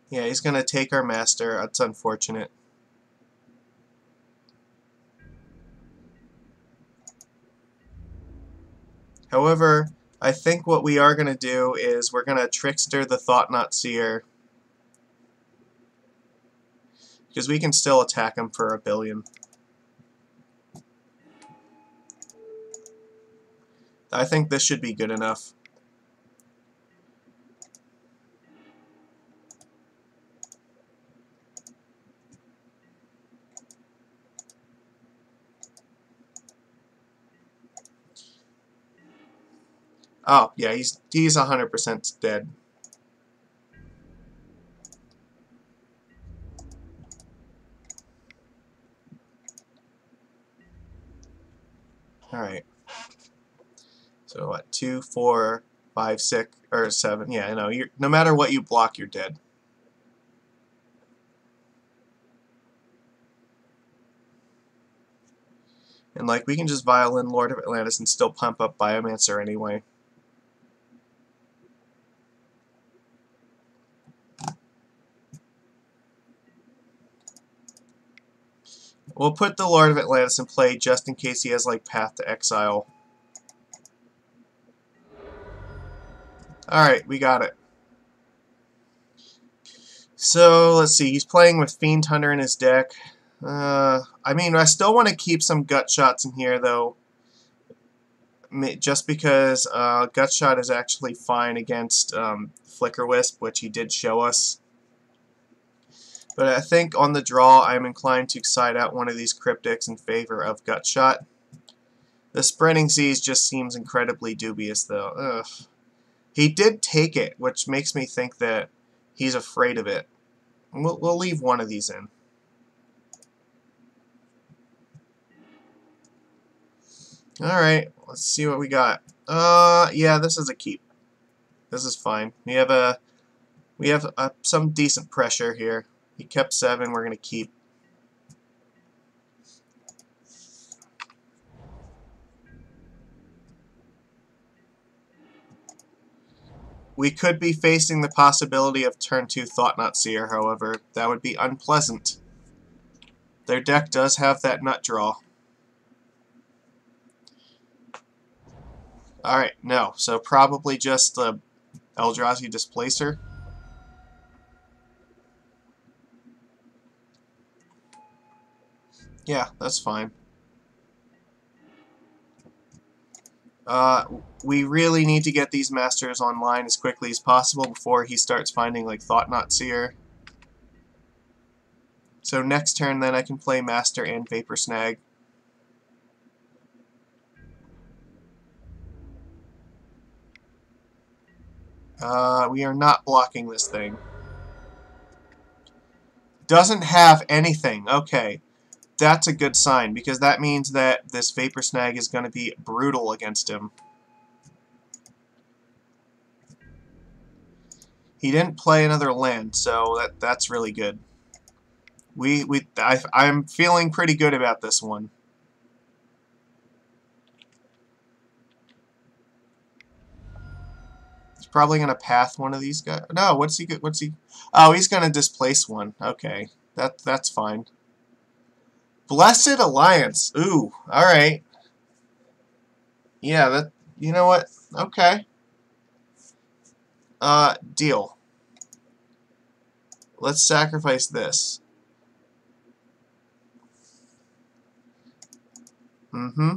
Yeah, he's going to take our Master. That's unfortunate. However, I think what we are going to do is we're going to Trickster the Thought-Knot Seer. Because we can still attack him for 1 billion. I think this should be good enough. Oh, yeah, he's 100% dead. Alright. So what, 2, 4, 5, 6, or 7? Yeah, no, no matter what you block, you're dead. And like, we can just Violin Lord of Atlantis and still pump up Biomancer anyway. We'll put the Lord of Atlantis in play just in case he has like Path to Exile. Alright, we got it. So, let's see, he's playing with Fiend Hunter in his deck. I mean, I still want to keep some Gut Shots in here, though. Just because Gut Shot is actually fine against Flicker Wisp, which he did show us. But I think on the draw, I'm inclined to side out one of these Cryptics in favor of Gut Shot. The Spreading Seas just seems incredibly dubious, though. Ugh. He did take it, which makes me think that he's afraid of it. We'll leave one of these in. Alright, let's see what we got. Yeah, this is a keep. This is fine. We have some decent pressure here. He kept 7, we're going to keep. We could be facing the possibility of turn 2 Thought-Knot Seer, however. That would be unpleasant. Their deck does have that nut draw. Alright, no. So probably just the Eldrazi Displacer. Yeah, that's fine. We really need to get these Masters online as quickly as possible before he starts finding, like, Thought-Knot Seer. So next turn, then, I can play Master and Vapor Snag. We are not blocking this thing. Doesn't have anything. Okay. That's a good sign, because that means that this Vapor Snag is going to be brutal against him. He didn't play another land, so that's really good. I'm feeling pretty good about this one. He's probably going to path one of these guys. No, what's he? Oh, he's going to displace one. Okay, that's fine. Blessed Alliance. Ooh, all right. Yeah, you know what? Okay. Deal. Let's sacrifice this. Mm-hmm.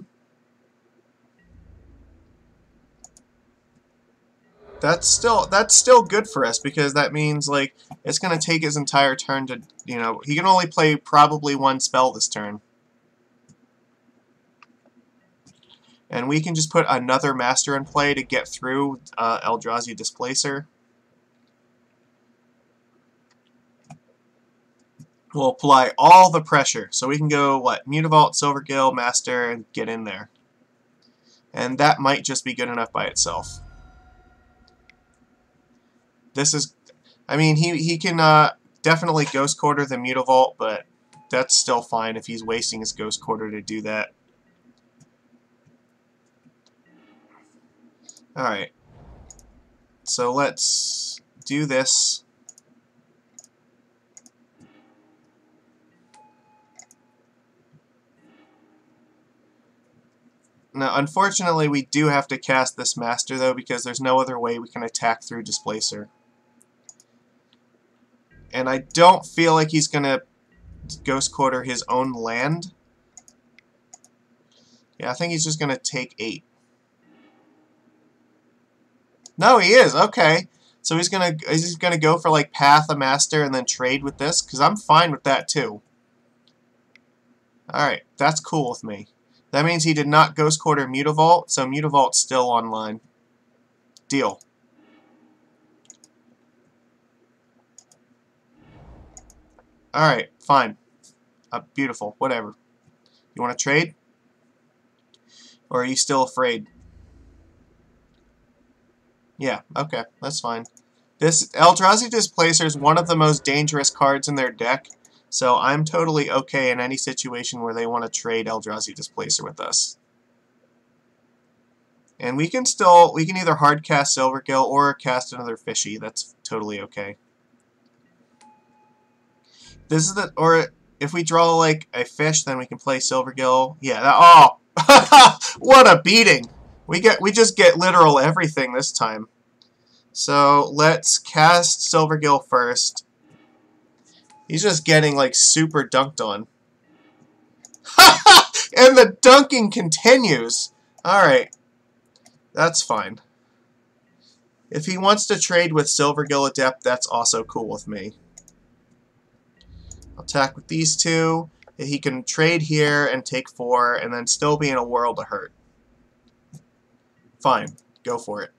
That's still good for us, because that means, like, it's going to take his entire turn to, you know, he can only play probably one spell this turn. And we can just put another Master in play to get through Eldrazi Displacer. We'll apply all the pressure. So we can go, what, Mutavault, Silvergill, Master, and get in there. And that might just be good enough by itself. This is, I mean, he can definitely Ghost Quarter the Mutavault, but that's still fine if he's wasting his Ghost Quarter to do that. Alright. So let's do this. Now, unfortunately, we do have to cast this Master, though, because there's no other way we can attack through Displacer. And I don't feel like he's going to Ghost Quarter his own land. Yeah, I think he's just going to take 8. No, he is. Okay. So he's gonna go for like Path a Master and then trade with this, because I'm fine with that too. Alright, that's cool with me. That means he did not Ghost Quarter Mutavault, so Mutavault's still online. Deal. Alright, fine. Beautiful. Whatever. You want to trade? Or are you still afraid? Yeah, okay, that's fine. This Eldrazi Displacer is one of the most dangerous cards in their deck, so I'm totally okay in any situation where they want to trade Eldrazi Displacer with us. And we can either hard cast Silvergill or cast another Fishy. That's totally okay. This is or if we draw like a fish, then we can play Silvergill. Yeah. Oh, what a beating! We just get literal everything this time. So let's cast Silvergill first. He's just getting like super dunked on. And the dunking continues. Alright. That's fine. If he wants to trade with Silvergill Adept, that's also cool with me. I'll attack with these two. He can trade here and take 4 and then still be in a world of hurt. Fine. Go for it.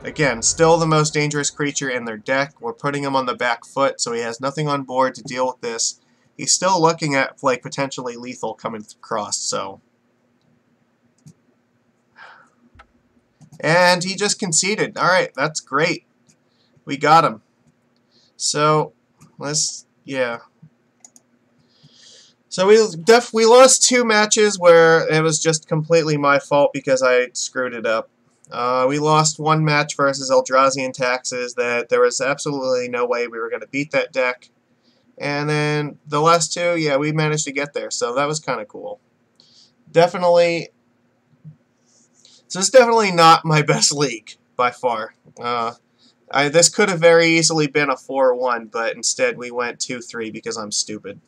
Again, still the most dangerous creature in their deck. We're putting him on the back foot, so he has nothing on board to deal with this. He's still looking at, like, potentially lethal coming across, so... And he just conceded. Alright, that's great. We got him. So, yeah. So we lost 2 matches where it was just completely my fault because I screwed it up. We lost 1 match versus Eldrazi Taxes that there was absolutely no way we were going to beat that deck. And then the last 2, yeah, we managed to get there, so that was kind of cool. Definitely... So it's definitely not my best league, by far. This could have very easily been a 4-1, but instead we went 2-3 because I'm stupid.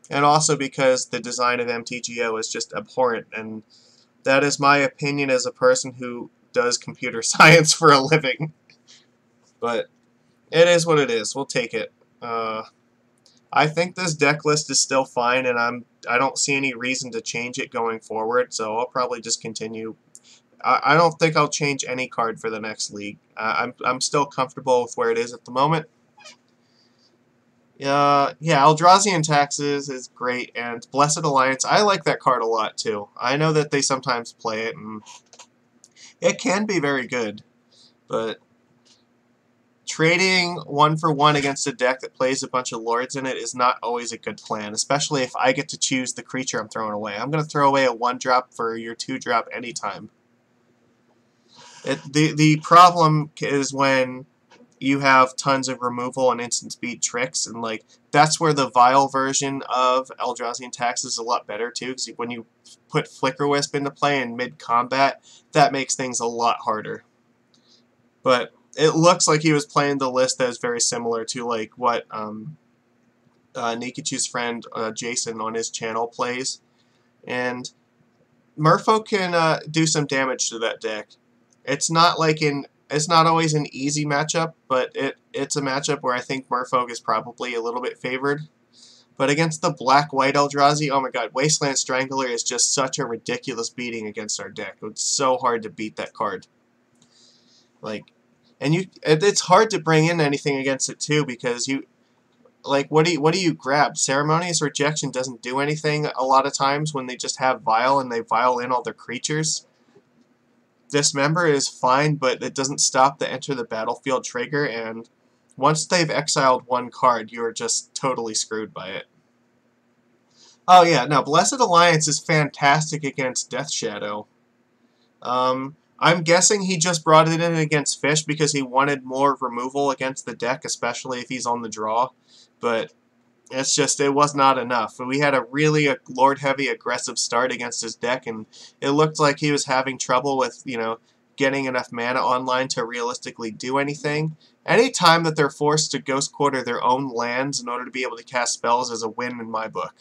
And also because the design of MTGO is just abhorrent, and that is my opinion as a person who does computer science for a living. But it is what it is. We'll take it. I think this deck list is still fine, and I don't see any reason to change it going forward, so I'll probably just continue. I don't think I'll change any card for the next league. I'm still comfortable with where it is at the moment. Yeah, Eldrazi Taxes is great, and Blessed Alliance, I like that card a lot too. I know that they sometimes play it, and it can be very good, but trading 1-for-1 against a deck that plays a bunch of lords in it is not always a good plan, especially if I get to choose the creature I'm throwing away. I'm going to throw away a 1-drop for your 2-drop anytime. The problem is when you have tons of removal and instant speed tricks, and like that's where the Vile version of Eldrazi Taxes is a lot better too, because when you put Flicker Wisp into play in mid-combat, that makes things a lot harder. But it looks like he was playing the list that is very similar to like what Nikachu's friend Jason on his channel plays, and Merfolk can do some damage to that deck. It's not always an easy matchup, but it's a matchup where I think Merfolk is probably a little bit favored. But against the black-white Eldrazi, oh my god, Wasteland Strangler is just such a ridiculous beating against our deck. It's so hard to beat that card. Like, and it's hard to bring in anything against it too, because like, what do you grab? Ceremonious Rejection doesn't do anything a lot of times when they just have Vile and they Vile in all their creatures. Dismember is fine, but it doesn't stop the enter the battlefield trigger, and once they've exiled one card, you're just totally screwed by it. Oh yeah, no, Blessed Alliance is fantastic against Death Shadow. I'm guessing he just brought it in against Fish because he wanted more removal against the deck, especially if he's on the draw. But it's just, it was not enough. We had a really Lord-heavy aggressive start against his deck, and it looked like he was having trouble with, getting enough mana online to realistically do anything. Any time that they're forced to Ghost Quarter their own lands in order to be able to cast spells is a win in my book.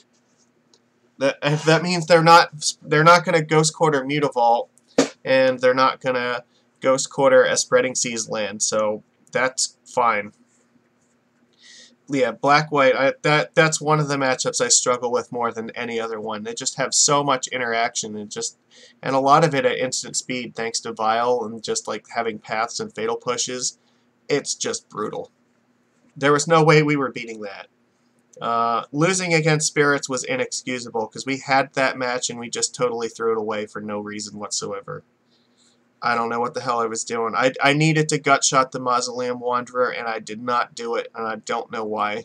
That means they're not going to Ghost Quarter Mutavault, and they're not going to Ghost Quarter a Spreading Seas land, so that's fine. Yeah, Black-White, that's one of the matchups I struggle with more than any other one. They just have so much interaction, and a lot of it at instant speed thanks to Vile and just like having paths and fatal pushes. It's just brutal. There was no way we were beating that. Losing against Spirits was inexcusable because we had that match and we just totally threw it away for no reason whatsoever. I don't know what the hell I was doing. I needed to gut-shot the Mausoleum Wanderer, and I did not do it, and I don't know why.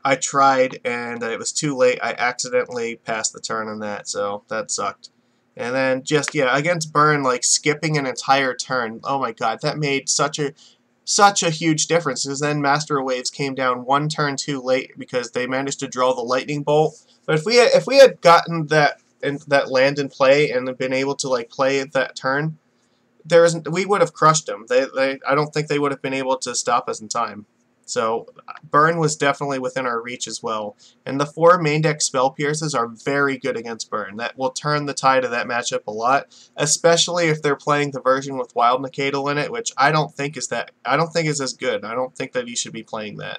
I tried, and it was too late. I accidentally passed the turn on that, so that sucked. And then just, yeah, against Burn, like, skipping an entire turn, oh my god, that made such a huge difference, because then Master of Waves came down one turn too late because they managed to draw the Lightning Bolt. But if we had gotten that land in play and been able to like play that turn, we would have crushed them. I don't think they would have been able to stop us in time. So Burn was definitely within our reach as well. And the 4 main deck Spell Pierces are very good against Burn. That will turn the tide of that matchup a lot, especially if they're playing the version with Wild Nacatl in it, which I don't think is as good. I don't think that you should be playing that.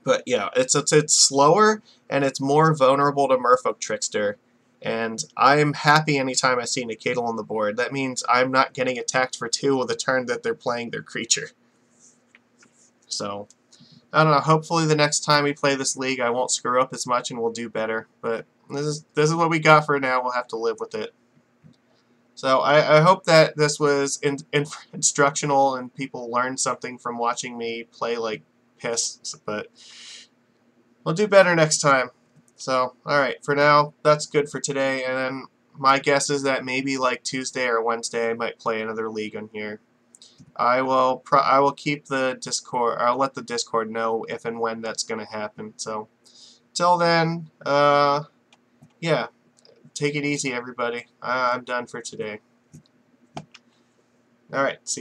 But yeah, it's slower and it's more vulnerable to Merfolk Trickster. And I'm happy anytime I see Nacatl on the board. That means I'm not getting attacked for 2 with the turn that they're playing their creature. So, I don't know. Hopefully the next time we play this league I won't screw up as much and we'll do better. But this is what we got for now. We'll have to live with it. So I hope that this was instructional and people learned something from watching me play like piss. But we'll do better next time. So, alright, for now, that's good for today, and then my guess is that maybe like Tuesday or Wednesday I might play another league on here. I will keep the Discord, I'll let the Discord know if and when that's going to happen. So, till then, yeah, take it easy, everybody. I'm done for today. Alright, see